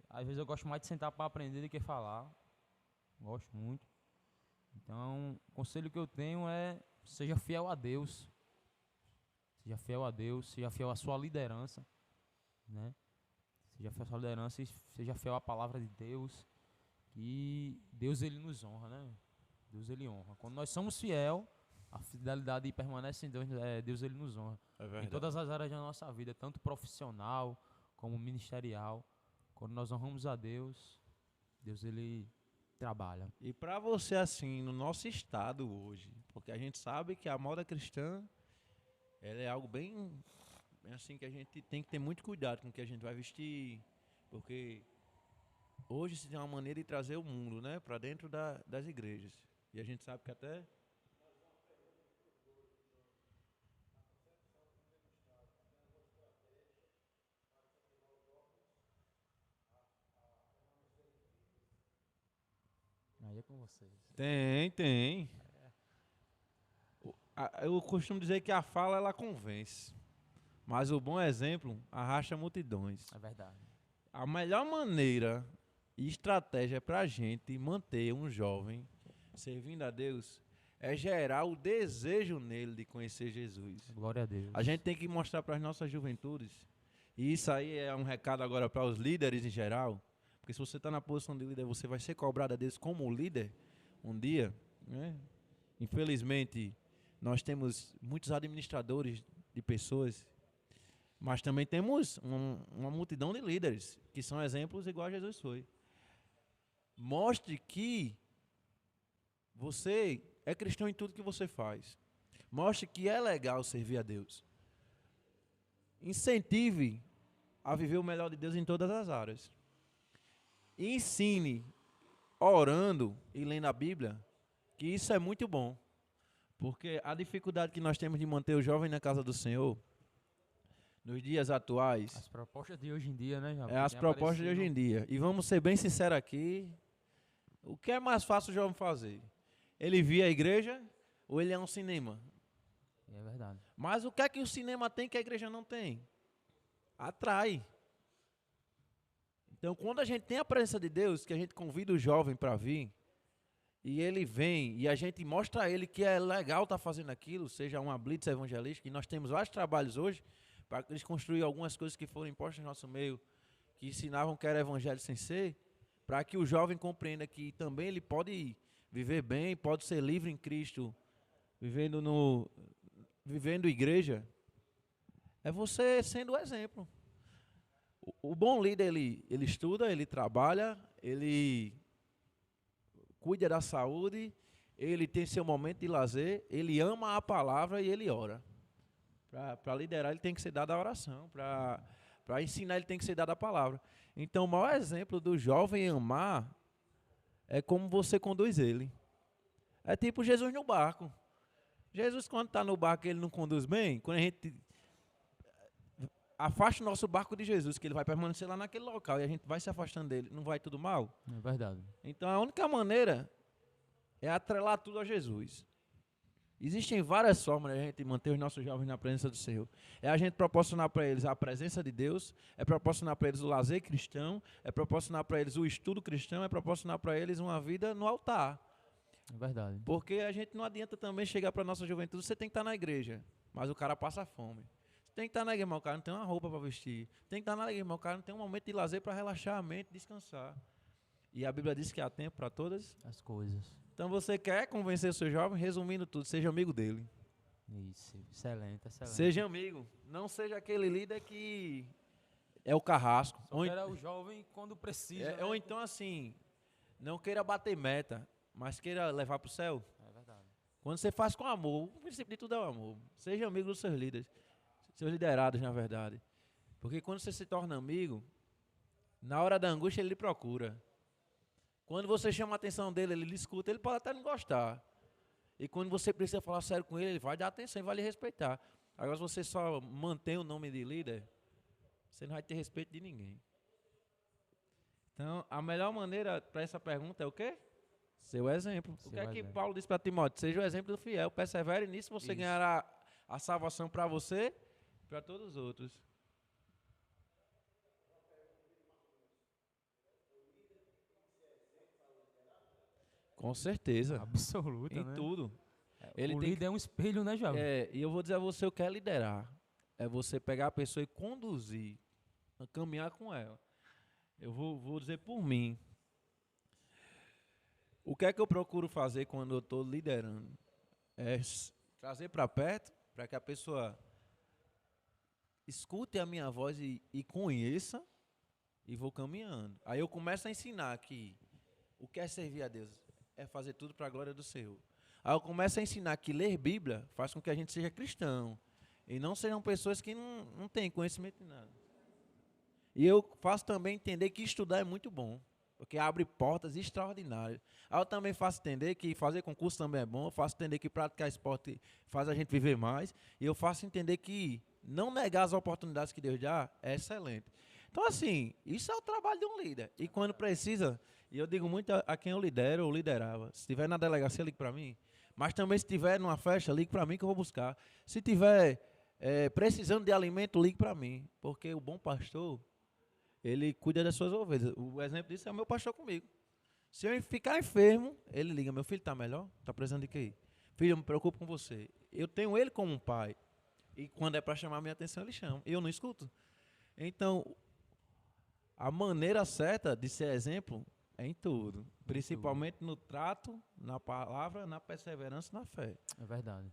Às vezes eu gosto mais de sentar para aprender do que falar. Gosto muito. Então, o conselho que eu tenho é: seja fiel a Deus. Seja fiel a Deus, seja fiel à sua liderança, né? Seja fiel à sua liderança e seja fiel à palavra de Deus. Que Deus, ele nos honra, né? Deus, ele honra. Quando nós somos fiel, a fidelidade permanece em Deus, Deus, ele nos honra.
É
Em
verdade.
todas as áreas da nossa vida, tanto profissional como ministerial. Quando nós honramos a Deus, Deus, ele trabalha.
E para você, assim, no nosso estado hoje, porque a gente sabe que a moda cristã, ela é algo bem assim, que a gente tem que ter muito cuidado com o que a gente vai vestir, porque hoje se tem uma maneira de trazer o mundo, né, para dentro das igrejas. E a gente sabe que até
Aí é com vocês.
tem. Eu costumo dizer que a fala ela convence, mas o bom exemplo arrasta multidões.
É verdade.
A melhor maneira e estratégia para a gente manter um jovem servindo a Deus é gerar o desejo nele de conhecer Jesus.
Glória a Deus.
A gente tem que mostrar para as nossas juventudes, e isso aí é um recado agora para os líderes em geral, porque se você está na posição de líder, você vai ser cobrado a Deus como líder um dia, né? Infelizmente, nós temos muitos administradores de pessoas, mas também temos uma multidão de líderes, que são exemplos igual a Jesus foi. Mostre que você é cristão em tudo que você faz. Mostre que é legal servir a Deus. Incentive a viver o melhor de Deus em todas as áreas. Ensine, orando e lendo a Bíblia, que isso é muito bom. Porque a dificuldade que nós temos de manter o jovem na casa do Senhor, nos dias atuais,
As propostas de hoje em dia, né, Jovem?
é as propostas de hoje em dia. E vamos ser bem sinceros aqui, o que é mais fácil o jovem fazer? Ele vir à igreja ou ele é um cinema?
É verdade.
Mas o que é que o cinema tem que a igreja não tem? Atrai. Então, quando a gente tem a presença de Deus, que a gente convida o jovem para vir, e ele vem, e a gente mostra a ele que é legal estar fazendo aquilo, seja uma blitz evangelística, e nós temos vários trabalhos hoje, para eles construir algumas coisas que foram impostas no nosso meio, que ensinavam que era evangelho sem ser, para que o jovem compreenda que também ele pode viver bem, pode ser livre em Cristo, vivendo igreja, é você sendo o exemplo. O bom líder, ele estuda, ele trabalha, ele cuida da saúde, ele tem seu momento de lazer, ele ama a palavra e ele ora. Para liderar, ele tem que ser dado a oração, para ensinar, ele tem que ser dado a palavra. Então, o maior exemplo do jovem amar é como você conduz ele. É tipo Jesus no barco. Jesus, quando está no barco, ele não conduz bem. Quando a gente afasta o nosso barco de Jesus, que ele vai permanecer lá naquele local e a gente vai se afastando dele, não vai tudo mal?
É verdade.
Então a única maneira é atrelar tudo a Jesus. Existem várias formas de a gente manter os nossos jovens na presença do Senhor. É a gente proporcionar para eles a presença de Deus, é proporcionar para eles o lazer cristão, é proporcionar para eles o estudo cristão, é proporcionar para eles uma vida no altar.
É verdade.
Porque a gente não adianta também chegar para a nossa juventude, você tem que estar na igreja, mas o cara passa fome. Tem que estar na igreja, mas o cara não tem uma roupa para vestir. Tem que estar na igreja, mas o cara não tem um momento de lazer para relaxar a mente, descansar. E a Bíblia diz que há tempo para todas
As coisas.
Então você quer convencer o seu jovem, resumindo tudo, seja amigo dele.
Isso. Excelente, excelente.
Seja amigo. Não seja aquele líder que é o carrasco.
Só queira o jovem quando precisa. né?
Ou então assim, não queira bater meta, mas queira levar para o céu.
É verdade.
Quando você faz com amor, o princípio de tudo é o amor. Seja amigo dos seus líderes, seus liderados, na verdade. Porque quando você se torna amigo, Na hora da angústia, ele lhe procura. Quando você chama a atenção dele, ele lhe escuta, ele pode até não gostar. E quando você precisa falar sério com ele vai dar atenção e vai lhe respeitar. Agora, se você só mantém o nome de líder, você não vai ter respeito de ninguém. Então, a melhor maneira para essa pergunta é o quê? Seu exemplo. O que é que Paulo diz para Timóteo? Seja o exemplo do fiel, persevere nisso, você ganhará a salvação para você e para todos os outros. Com certeza.
Absoluta,
Em
né?
tudo.
O líder é um espelho, né, Jovem?
E eu vou dizer a você o que é liderar. É você pegar a pessoa e conduzir, caminhar com ela. Eu vou dizer por mim. O que é que eu procuro fazer quando eu estou liderando? É trazer para perto, para que a pessoa escute a minha voz e conheça, e vou caminhando. Aí eu começo a ensinar que o que é servir a Deus é fazer tudo para a glória do Senhor. Aí eu começo a ensinar que ler Bíblia faz com que a gente seja cristão. E não sejam pessoas que não têm conhecimento de nada. E eu faço também entender que estudar é muito bom. Porque abre portas extraordinárias. Aí eu também faço entender que fazer concurso também é bom. Eu faço entender que praticar esporte faz a gente viver mais. E eu faço entender que não negar as oportunidades que Deus dá é excelente. Então, assim, isso é o trabalho de um líder. E quando precisa, e eu digo muito a quem eu lidero ou liderava, se estiver na delegacia, ligue para mim. Mas também se estiver numa festa, ligue para mim que eu vou buscar. Se estiver precisando de alimento, ligue para mim. Porque o bom pastor, ele cuida das suas ovelhas. O exemplo disso é o meu pastor comigo. Se eu ficar enfermo, ele liga, meu filho está melhor? Está precisando de quê? Filho, eu me preocupo com você. Eu tenho ele como um pai. E quando é para chamar a minha atenção, ele chama. E eu não escuto. Então, a maneira certa de ser exemplo é em tudo. Principalmente no trato, na palavra, na perseverança e na fé.
É verdade.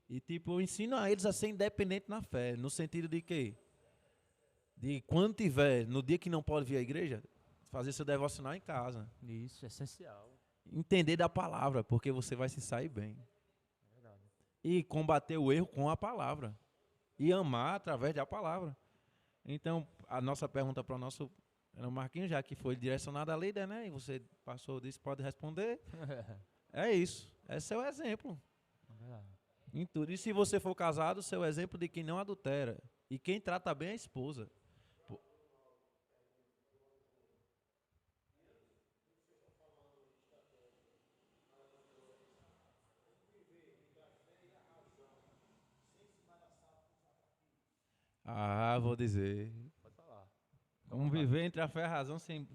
E tipo, eu ensino a eles a ser independente na fé. No sentido de quê? De quando tiver, no dia que não pode vir à igreja, fazer seu devocional em casa.
Isso, é essencial.
Entender da palavra, porque você vai se sair bem.
É verdade.
E combater o erro com a palavra. E amar através da palavra. Então, a nossa pergunta para o nosso Marquinhos, já que foi direcionada à líder, né? E você passou disso, pode responder. É isso. Esse é o exemplo.
É verdade.
Em tudo. E se você for casado, seu exemplo de quem não adultera. E quem trata bem a esposa. Vou dizer.
Pode falar.
Vamos viver entre a fé e a razão sem...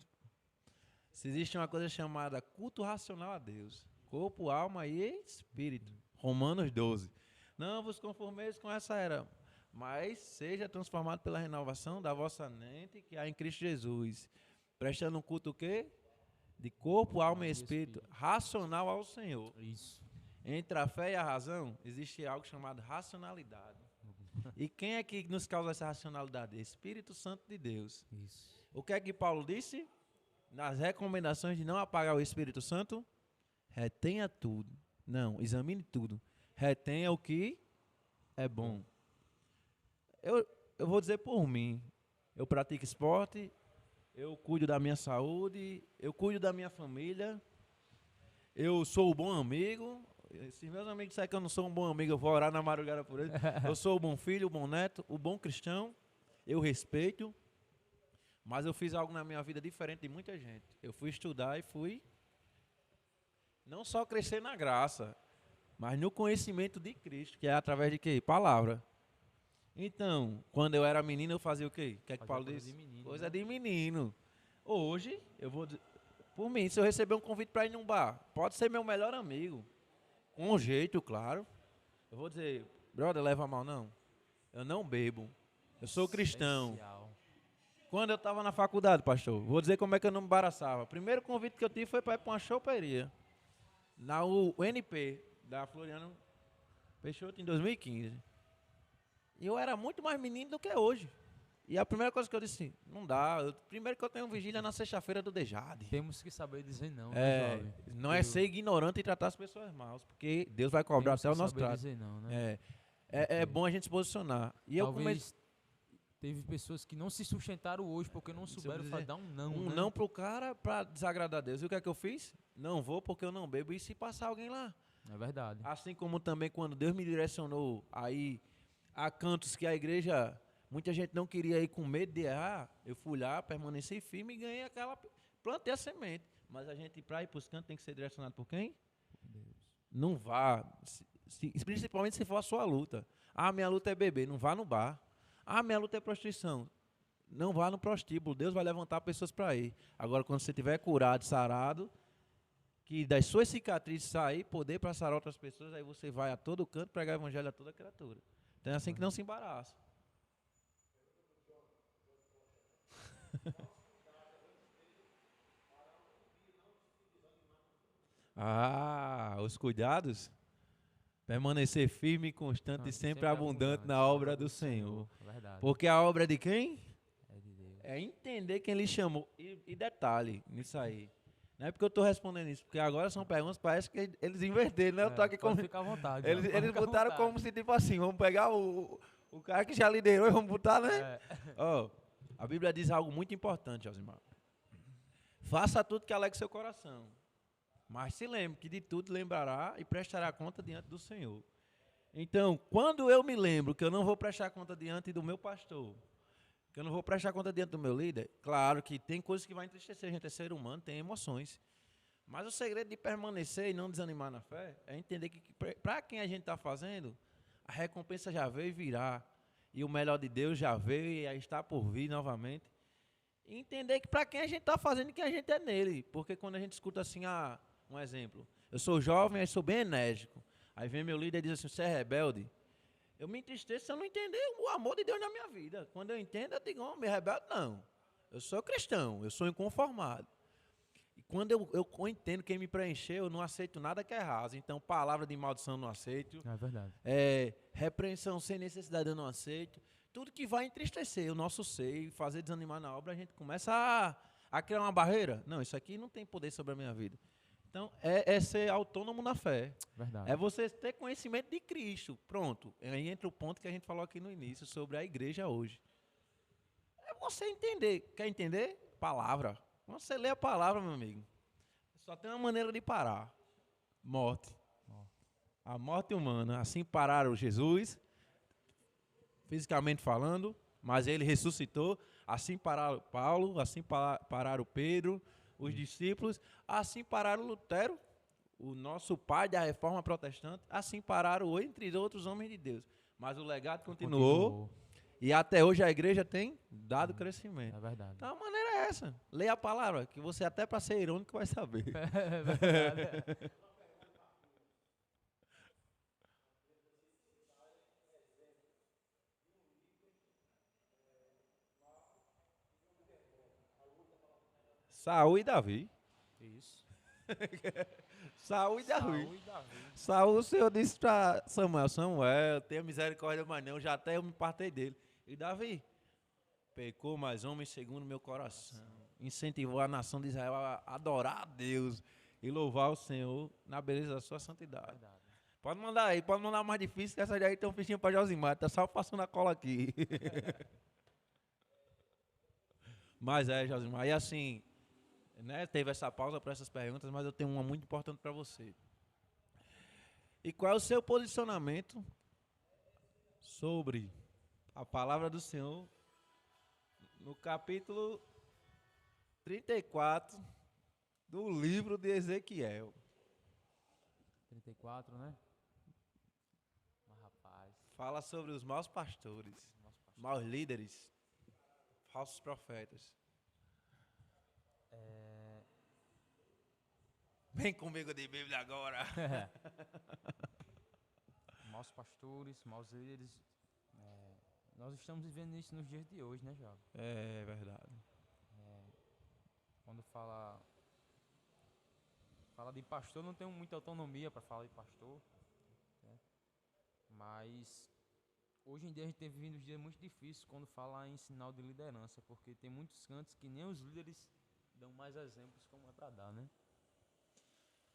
Se existe uma coisa chamada culto racional a Deus. Corpo, alma e espírito. Romanos 12. Não vos conformeis com essa era, mas seja transformado pela renovação da vossa mente que há em Cristo Jesus. Prestando um culto o quê? De corpo, alma e espírito. Racional ao Senhor.
Isso.
Entre a fé e a razão, existe algo chamado racionalidade. E quem é que nos causa essa racionalidade? Espírito Santo de Deus.
Isso.
O que é que Paulo disse? Nas recomendações de não apagar o Espírito Santo, retenha tudo. Não, examine tudo. Retenha o que é bom. Eu vou dizer por mim. Eu pratico esporte, eu cuido da minha saúde, eu cuido da minha família, eu sou o bom amigo. Se meus amigos disserem que eu não sou um bom amigo, eu vou orar na madrugada por eles. Eu sou o bom filho, o bom neto, o bom cristão. Eu respeito. Mas eu fiz algo na minha vida diferente de muita gente. Eu fui estudar e fui não só crescer na graça, mas no conhecimento de Cristo, que é através de quê? Palavra. Então, quando eu era menino, eu fazia o quê? O que é que Paulo disse? Coisa de menino. Hoje, eu vou dizer, por mim, se eu receber um convite para ir num bar, pode ser meu melhor amigo. Com um jeito, claro. Eu vou dizer, brother, leva mal não. Eu não bebo. Eu sou cristão.
Essencial.
Quando eu estava na faculdade, pastor, vou dizer como é que eu não me embaraçava. O primeiro convite que eu tive foi para ir para uma choperia. Na UNP, da Floriano Peixoto, em 2015. E eu era muito mais menino do que hoje. E a primeira coisa que eu disse, não dá. Primeiro que eu tenho vigília na sexta-feira do Dejade.
Temos que saber dizer não, né, jovem?
Não é ser ignorante e tratar as pessoas mal, porque Deus vai cobrar até o nosso trato.
Dizer não, né?
É bom a gente se posicionar. E
Talvez Teve pessoas que não se sustentaram hoje porque não souberam dar um não.
Um
né?
não pro cara pra desagradar a Deus. E o que é que eu fiz? Não vou porque eu não bebo. E se passar alguém lá?
É verdade.
Assim como também quando Deus me direcionou aí a cantos que a igreja, muita gente não queria ir com medo de errar, eu fui lá, permaneci firme e ganhei aquela, plantei a semente. Mas a gente, para ir para os cantos, tem que ser direcionado por quem?
Deus.
Não vá, principalmente se for a sua luta. Ah, minha luta é beber, não vá no bar. Ah, minha luta é prostituição. Não vá no prostíbulo, Deus vai levantar pessoas para ir. Agora, quando você estiver curado, sarado, que das suas cicatrizes sair, poder para sarar outras pessoas, aí você vai a todo canto pregar o evangelho a toda criatura. Então é assim que não se embaraça. Ah, os cuidados? Permanecer firme, constante e sempre abundante na obra do Senhor.
Verdade.
Porque a obra é de quem?
É de Deus.
É entender quem lhe chamou. E detalhe nisso aí. Não é porque eu estou respondendo isso, porque agora são perguntas, parece que eles inverteram, né? Eu tô aqui
pode
como.
ficar à vontade.
Eles
ficar à
botaram
vontade.
como se tipo assim, vamos pegar o cara que já liderou e vamos botar, né? Ó, a Bíblia diz algo muito importante, Josimar. Faça tudo que alegre seu coração. Mas se lembre que de tudo lembrará e prestará conta diante do Senhor. Então, quando eu me lembro que eu não vou prestar conta diante do meu pastor, que eu não vou prestar conta diante do meu líder, claro que tem coisas que vai entristecer, a gente é ser humano, tem emoções. Mas o segredo de permanecer e não desanimar na fé é entender que para quem a gente está fazendo, a recompensa já veio e virá. E o melhor de Deus já veio e aí está por vir novamente. E entender que para quem a gente está fazendo, que a gente é nele. Porque quando a gente escuta assim, um exemplo, eu sou jovem, eu sou bem enérgico. Aí vem meu líder e diz assim, você é rebelde. Eu me entristeço se eu não entender o amor de Deus na minha vida. Quando eu entendo, eu digo, oh, me rebelde não. Eu sou cristão, eu sou inconformado. E quando eu entendo quem me preencheu, eu não aceito nada que é raso. Então, palavra de maldição eu não aceito.
É verdade.
Repreensão sem necessidade eu não aceito. Tudo que vai entristecer o nosso ser e fazer desanimar na obra, a gente começa a criar uma barreira. Não, isso aqui não tem poder sobre a minha vida. Então, é ser autônomo na fé.
Verdade.
É você ter conhecimento de Cristo. Pronto. Aí entra o ponto que a gente falou aqui no início sobre a igreja hoje. É você entender. Quer entender? Palavra. Quando você lê a palavra, meu amigo, só tem uma maneira de parar. Morte. A morte humana. Assim pararam Jesus, fisicamente falando, mas ele ressuscitou. Assim pararam Paulo, assim pararam Pedro, os discípulos, assim pararam Lutero, o nosso pai da reforma protestante, assim pararam entre outros homens de Deus. Mas o legado continuou. E até hoje a igreja tem dado crescimento.
É verdade.
Então a maneira é essa. Leia a palavra, que você até para ser irônico vai saber.
É verdade.
Saúl e Davi.
Isso.
Saúl e Davi.
Saúl e Davi.
Saúl, o Senhor disse para Samuel, Samuel, tenha misericórdia, mas não, já até eu me partei dele. E Davi pecou, mas homem segundo meu coração. Incentivou a nação de Israel a adorar a Deus e louvar o Senhor na beleza da sua santidade.
Verdade.
Pode mandar aí, pode mandar mais difícil, que essa daí tem um fichinho para Josimar, tá só passando a cola aqui. Mas Josimar, e assim, né, teve essa pausa para essas perguntas, mas eu tenho uma muito importante para você. E qual é o seu posicionamento sobre a palavra do Senhor no capítulo 34 do livro de Ezequiel?
34, né? Mas, rapaz.
Fala sobre os maus pastores, maus líderes, falsos profetas. Vem comigo de Bíblia agora.
Maus pastores, maus líderes. Nós estamos vivendo isso nos dias de hoje, né, Jovem?
É verdade.
Quando fala de pastor, não tenho muita autonomia para falar de pastor, né? Mas hoje em dia a gente tem vivido dias muito difíceis quando fala em sinal de liderança, porque tem muitos cantos que nem os líderes dão mais exemplos como é para dar, né?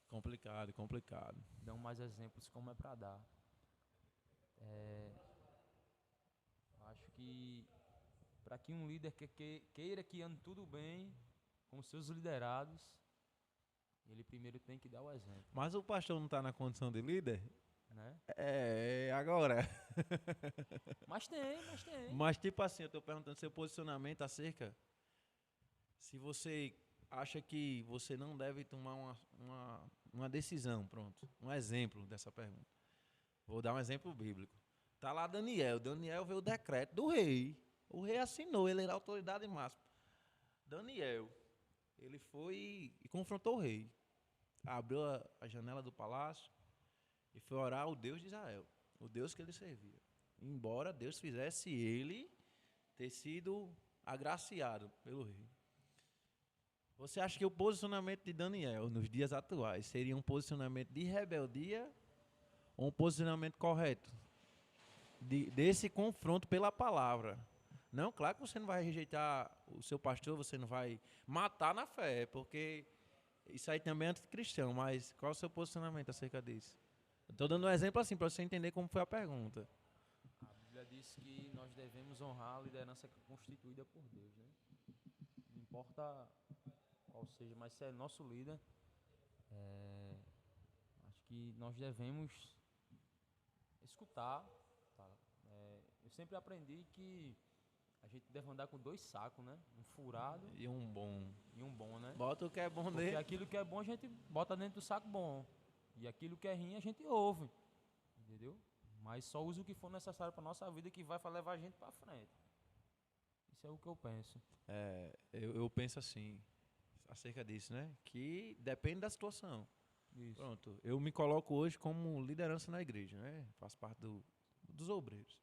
Complicado.
Dão mais exemplos como é para dar. Acho que para que um líder queira que ande tudo bem com seus liderados, ele primeiro tem que dar o exemplo,
Mas o pastor não está na condição de líder?
né?
Agora.
Mas tem.
Mas tipo assim, eu estou perguntando seu posicionamento acerca se você acha que você não deve tomar uma decisão, pronto. Um exemplo dessa pergunta. Vou dar um exemplo bíblico. Tá lá Daniel veio o decreto do rei. O rei assinou, ele era a autoridade máxima. Daniel, ele foi e confrontou o rei. Abriu a janela do palácio e foi orar ao Deus de Israel, o Deus que ele servia. Embora Deus fizesse ele ter sido agraciado pelo rei. Você acha que o posicionamento de Daniel nos dias atuais seria um posicionamento de rebeldia ou um posicionamento correto? Desse confronto pela palavra. Não, claro que você não vai rejeitar o seu pastor, você não vai matar na fé, porque isso aí também é anticristão, mas qual é o seu posicionamento acerca disso? Estou dando um exemplo assim, para você entender como foi a pergunta.
A Bíblia diz que nós devemos honrar a liderança constituída por Deus, né? Não importa qual seja, mas se é nosso líder, acho que nós devemos escutar, tá? Eu sempre aprendi que a gente deve andar com 2 sacos, né? Um furado
E um bom.
e um bom, né?
Bota o que é bom
Porque
dele.
aquilo que é bom a gente bota dentro do saco bom. E aquilo que é ruim a gente ouve. Entendeu? Mas só usa o que for necessário para nossa vida que vai levar a gente para frente. Isso é o que eu penso.
Eu penso assim, acerca disso, né? Que depende da situação.
Isso.
Pronto, eu me coloco hoje como liderança na igreja, né? Faço parte dos obreiros.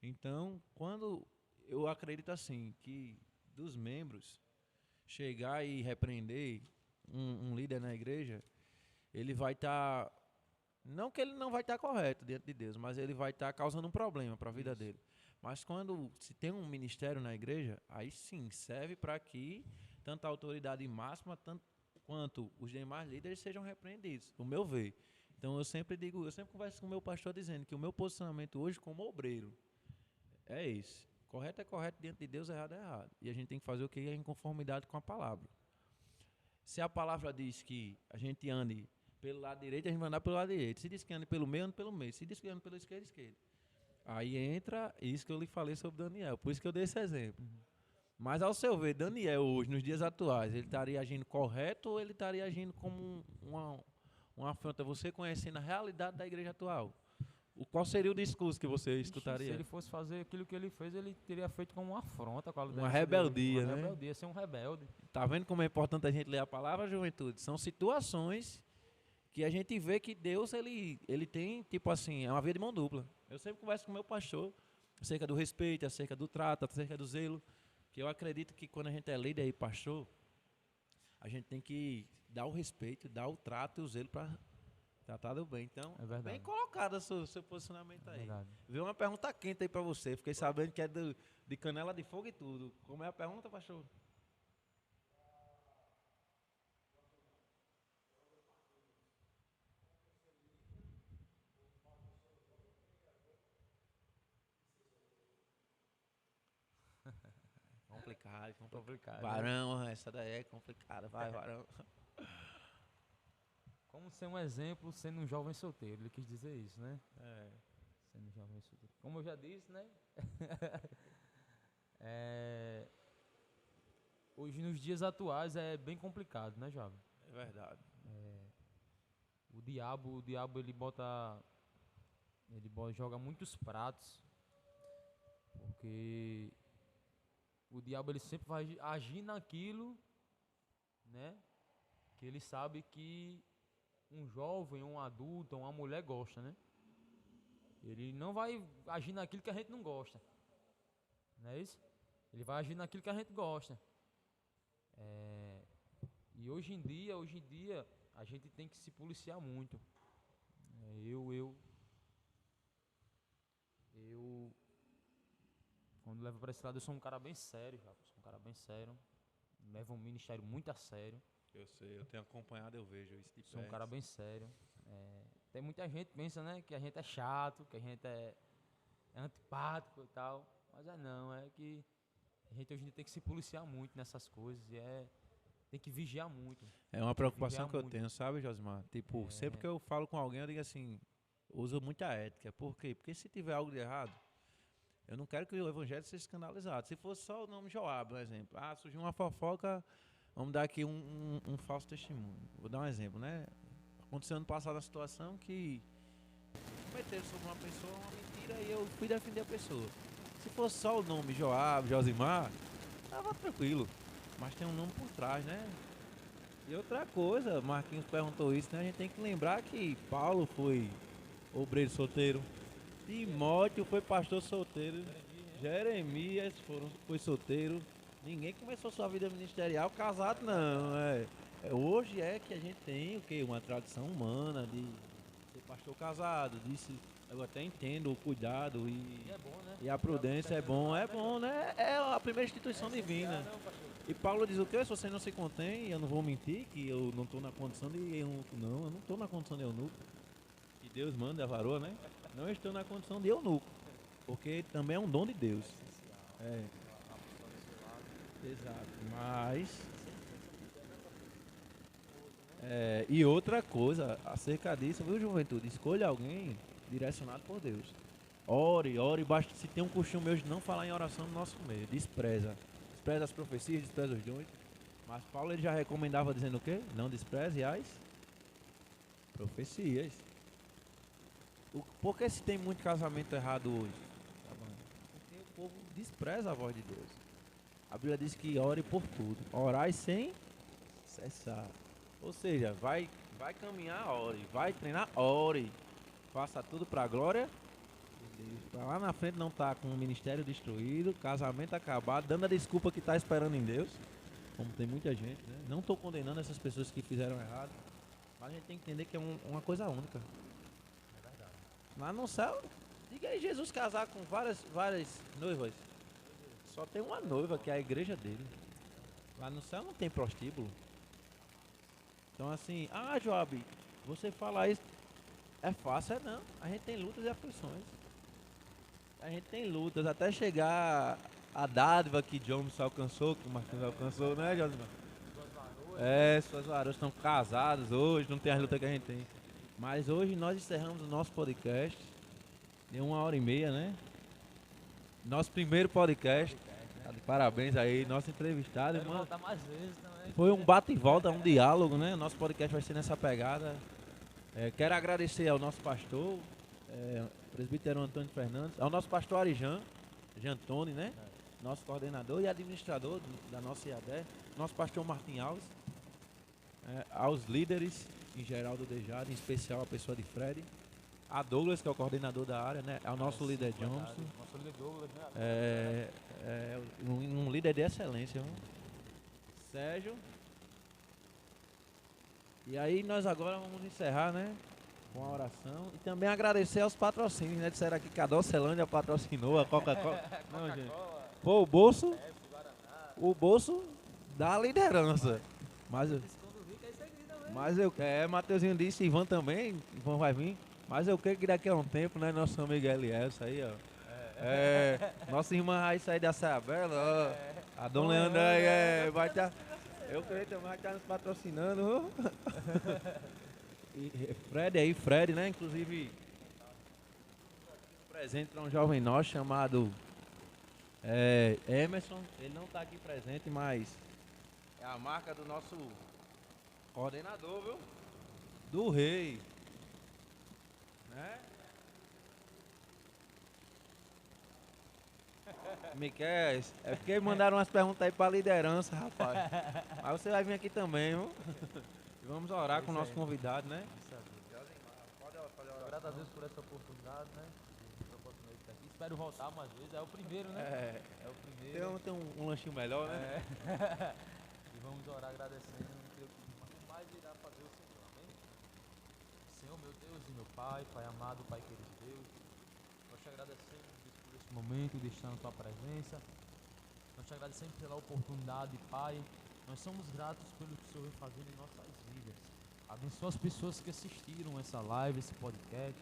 Então, quando eu acredito assim, que dos membros chegar e repreender um líder na igreja, ele vai estar, não que ele não vai estar correto diante de Deus, mas ele vai estar causando um problema para a vida dele. Mas quando se tem um ministério na igreja, aí sim, serve para que tanto a autoridade máxima quanto os demais líderes sejam repreendidos, o meu ver. Então eu sempre converso com o meu pastor dizendo que o meu posicionamento hoje como obreiro é esse. Correto é correto diante de Deus, errado é errado. E a gente tem que fazer o que é em conformidade com a palavra. Se a palavra diz que a gente ande pelo lado direito, a gente vai andar pelo lado direito. Se diz que ande pelo meio, ande pelo meio. Se diz que ande pela esquerda, esquerda. Aí entra isso que eu lhe falei sobre Daniel. Por isso que eu dei esse exemplo. Mas ao seu ver, Daniel hoje, nos dias atuais, ele estaria agindo correto ou ele estaria agindo como uma afronta? Você conhecendo a realidade da igreja atual, qual seria o discurso que você escutaria?
Se ele fosse fazer aquilo que ele fez, ele teria feito como uma afronta com a liderança
Uma rebeldia,
dele. Uma
né?
rebeldia, ser um rebelde.
Tá vendo como é importante a gente ler a palavra, juventude? São situações que a gente vê que Deus, ele tem, tipo assim, é uma via de mão dupla. Eu sempre converso com o meu pastor acerca do respeito, acerca do trato, acerca do zelo, que eu acredito que quando a gente é líder e pastor, a gente tem que dar o respeito, dar o trato e o zelo para tratar do bem. Então,
É verdade.
bem colocado o seu posicionamento aí.
Verdade.
Veio uma pergunta quente aí para você. Fiquei sabendo que é de canela de fogo e tudo. Como é a pergunta, pastor? Complicado. Varão, essa daí é complicada. Vai, varão.
Como ser um exemplo sendo um jovem solteiro? Ele quis dizer isso, né?
É.
Sendo um jovem solteiro. Como eu já disse, né? Hoje, nos dias atuais, é bem complicado, né, jovem?
É verdade.
O diabo joga muitos pratos, porque o diabo ele sempre vai agir naquilo, né? Que ele sabe que um jovem, um adulto, uma mulher gosta, né? Ele não vai agir naquilo que a gente não gosta, não é isso? Ele vai agir naquilo que a gente gosta. E hoje em dia, a gente tem que se policiar muito. Quando levo para esse lado, eu sou um cara bem sério, já. Sou um cara bem sério. Levo o ministério muito a sério.
Eu sei, eu tenho acompanhado, eu vejo isso de
Sou um
perto.
cara bem sério. Tem muita gente que pensa, né, que a gente é chato, que a gente é antipático e tal. Mas não, é que A gente hoje em dia tem que se policiar muito nessas coisas tem que vigiar muito.
É uma preocupação
vigiar
que eu
muito.
tenho, sabe, Josimar? Tipo, sempre que eu falo com alguém, eu digo assim, uso muita ética. Por quê? Porque se tiver algo de errado, eu não quero que o evangelho seja escandalizado. Se fosse só o nome Joab, por exemplo. Ah, surgiu uma fofoca, vamos dar aqui um falso testemunho. Vou dar um exemplo, né? Aconteceu ano passado uma situação que cometeram sobre uma pessoa uma mentira e eu fui defender a pessoa. Se fosse só o nome Joab, Josimar, tava tranquilo. Mas tem um nome por trás, né? E outra coisa, Marquinhos perguntou isso, né? A gente tem que lembrar que Paulo foi obreiro solteiro, Timóteo foi pastor solteiro, Jeremias foi solteiro. Ninguém começou sua vida ministerial casado, não. Hoje é que a gente tem o quê? Uma tradição humana de ser pastor casado, eu até entendo o cuidado
E é bom, né?
e a prudência é bom, né? É a primeira instituição divina. E Paulo diz o quê? Se você não se contém, eu não vou mentir que eu não estou na condição de eunuco, não. Eu não estou na condição de eunuco. Que Deus manda a varoa, né? Não estou na condição de eunuco. Porque também é um dom de Deus. É. Exato. Mas... e outra coisa acerca disso, viu, juventude? Escolha alguém direcionado por Deus. Ore, basta. Se tem um costume hoje de não falar em oração no nosso meio, despreza as profecias, despreza os dons. Mas Paulo ele já recomendava dizendo o quê? Não despreze as profecias. Por que se tem muito casamento errado hoje? Tá bom? Porque o povo despreza a voz de Deus. A Bíblia diz que ore por tudo. Orai sem cessar. Ou seja, vai caminhar, ore. Vai treinar, ore. Faça tudo para a glória de Deus. Para lá na frente não estar com o ministério destruído, casamento acabado, dando a desculpa que está esperando em Deus. Como tem muita gente, né? Não estou condenando essas pessoas que fizeram errado. Mas a gente tem que entender que é uma coisa única.
É verdade.
Lá no céu, diga aí Jesus casar com várias noivas. Só tem uma noiva, que é a igreja dele. Lá no céu não tem prostíbulo. Então assim, Joab, você falar isso é fácil, não. A gente tem lutas e aflições. A gente tem lutas até chegar a dádiva que Jones alcançou, que o Marquinhos alcançou, né, Josimar? Suas varoas estão casadas hoje, não tem as lutas que a gente tem. Mas hoje nós encerramos o nosso podcast de 1h30, né? Nosso primeiro podcast. Tá de parabéns aí, nosso entrevistado.
Quero voltar mais vezes também.
Foi um bate e volta, um diálogo, né? Nosso podcast vai ser nessa pegada. Quero agradecer ao nosso pastor, presbítero Antônio Fernandes, ao nosso pastor Arijan, Jantone, né? Nosso coordenador e administrador da nossa IADE, nosso pastor Martim Alves, aos líderes em geral do DEJAD, em especial a pessoa de Fred, a Douglas, que é o coordenador da área, né? Ao nosso líder Johnson.
Nosso líder Douglas, né?
Um líder de excelência, viu? Sérgio. E aí nós agora vamos encerrar, né? Com a oração. E também agradecer aos patrocínios, né? Disseram aqui que a Docelândia patrocinou a Coca-Cola. Não, gente. Pô, o bolso da liderança. Mas eu quero, Mateuzinho disse, Ivan também, Ivan vai vir. Mas eu creio que daqui a um tempo, né, nosso amigo Elias aí, ó. Nossa irmã Raíssa aí da Sabela, ó. A Dona Leandra aí, vai estar. Eu creio também vai estar nos patrocinando. E Fred, né? Inclusive, presente para um jovem nosso chamado Emerson. Ele não está aqui presente, mas é a marca do nosso coordenador, viu? Do rei. Né? Miquel, é porque mandaram umas perguntas aí pra liderança, rapaz. Mas você vai vir aqui também, viu? E vamos orar com o nosso convidado, né?
Graças a Deus por essa oportunidade, né? Espero voltar mais vezes. É o primeiro, né? É o primeiro.
Tem um lanchinho melhor, né?
E vamos orar agradecendo pelo que mais irá fazer o Senhor. Amém? Senhor, meu Deus e meu Pai, Pai amado, Pai querido Deus, nós te agradecemos por esse momento de estar na tua presença. Nós te agradecemos pela oportunidade, Pai. Nós somos gratos pelo que o Senhor vem fazendo em nossas vidas. Abençoa as pessoas que assistiram essa live, esse podcast.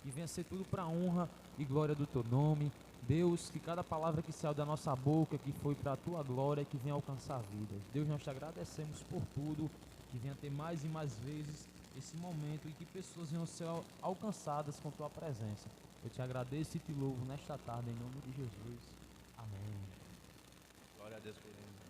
E venha ser tudo para a honra e glória do teu nome. Deus, que cada palavra que saiu da nossa boca, que foi para a tua glória, que venha alcançar vidas. Deus, nós te agradecemos por tudo, que venha ter mais e mais vezes esse momento e que pessoas venham ser alcançadas com tua presença. Eu te agradeço e te louvo nesta tarde, em nome de Jesus. Amém.
Glória a Deus por ele.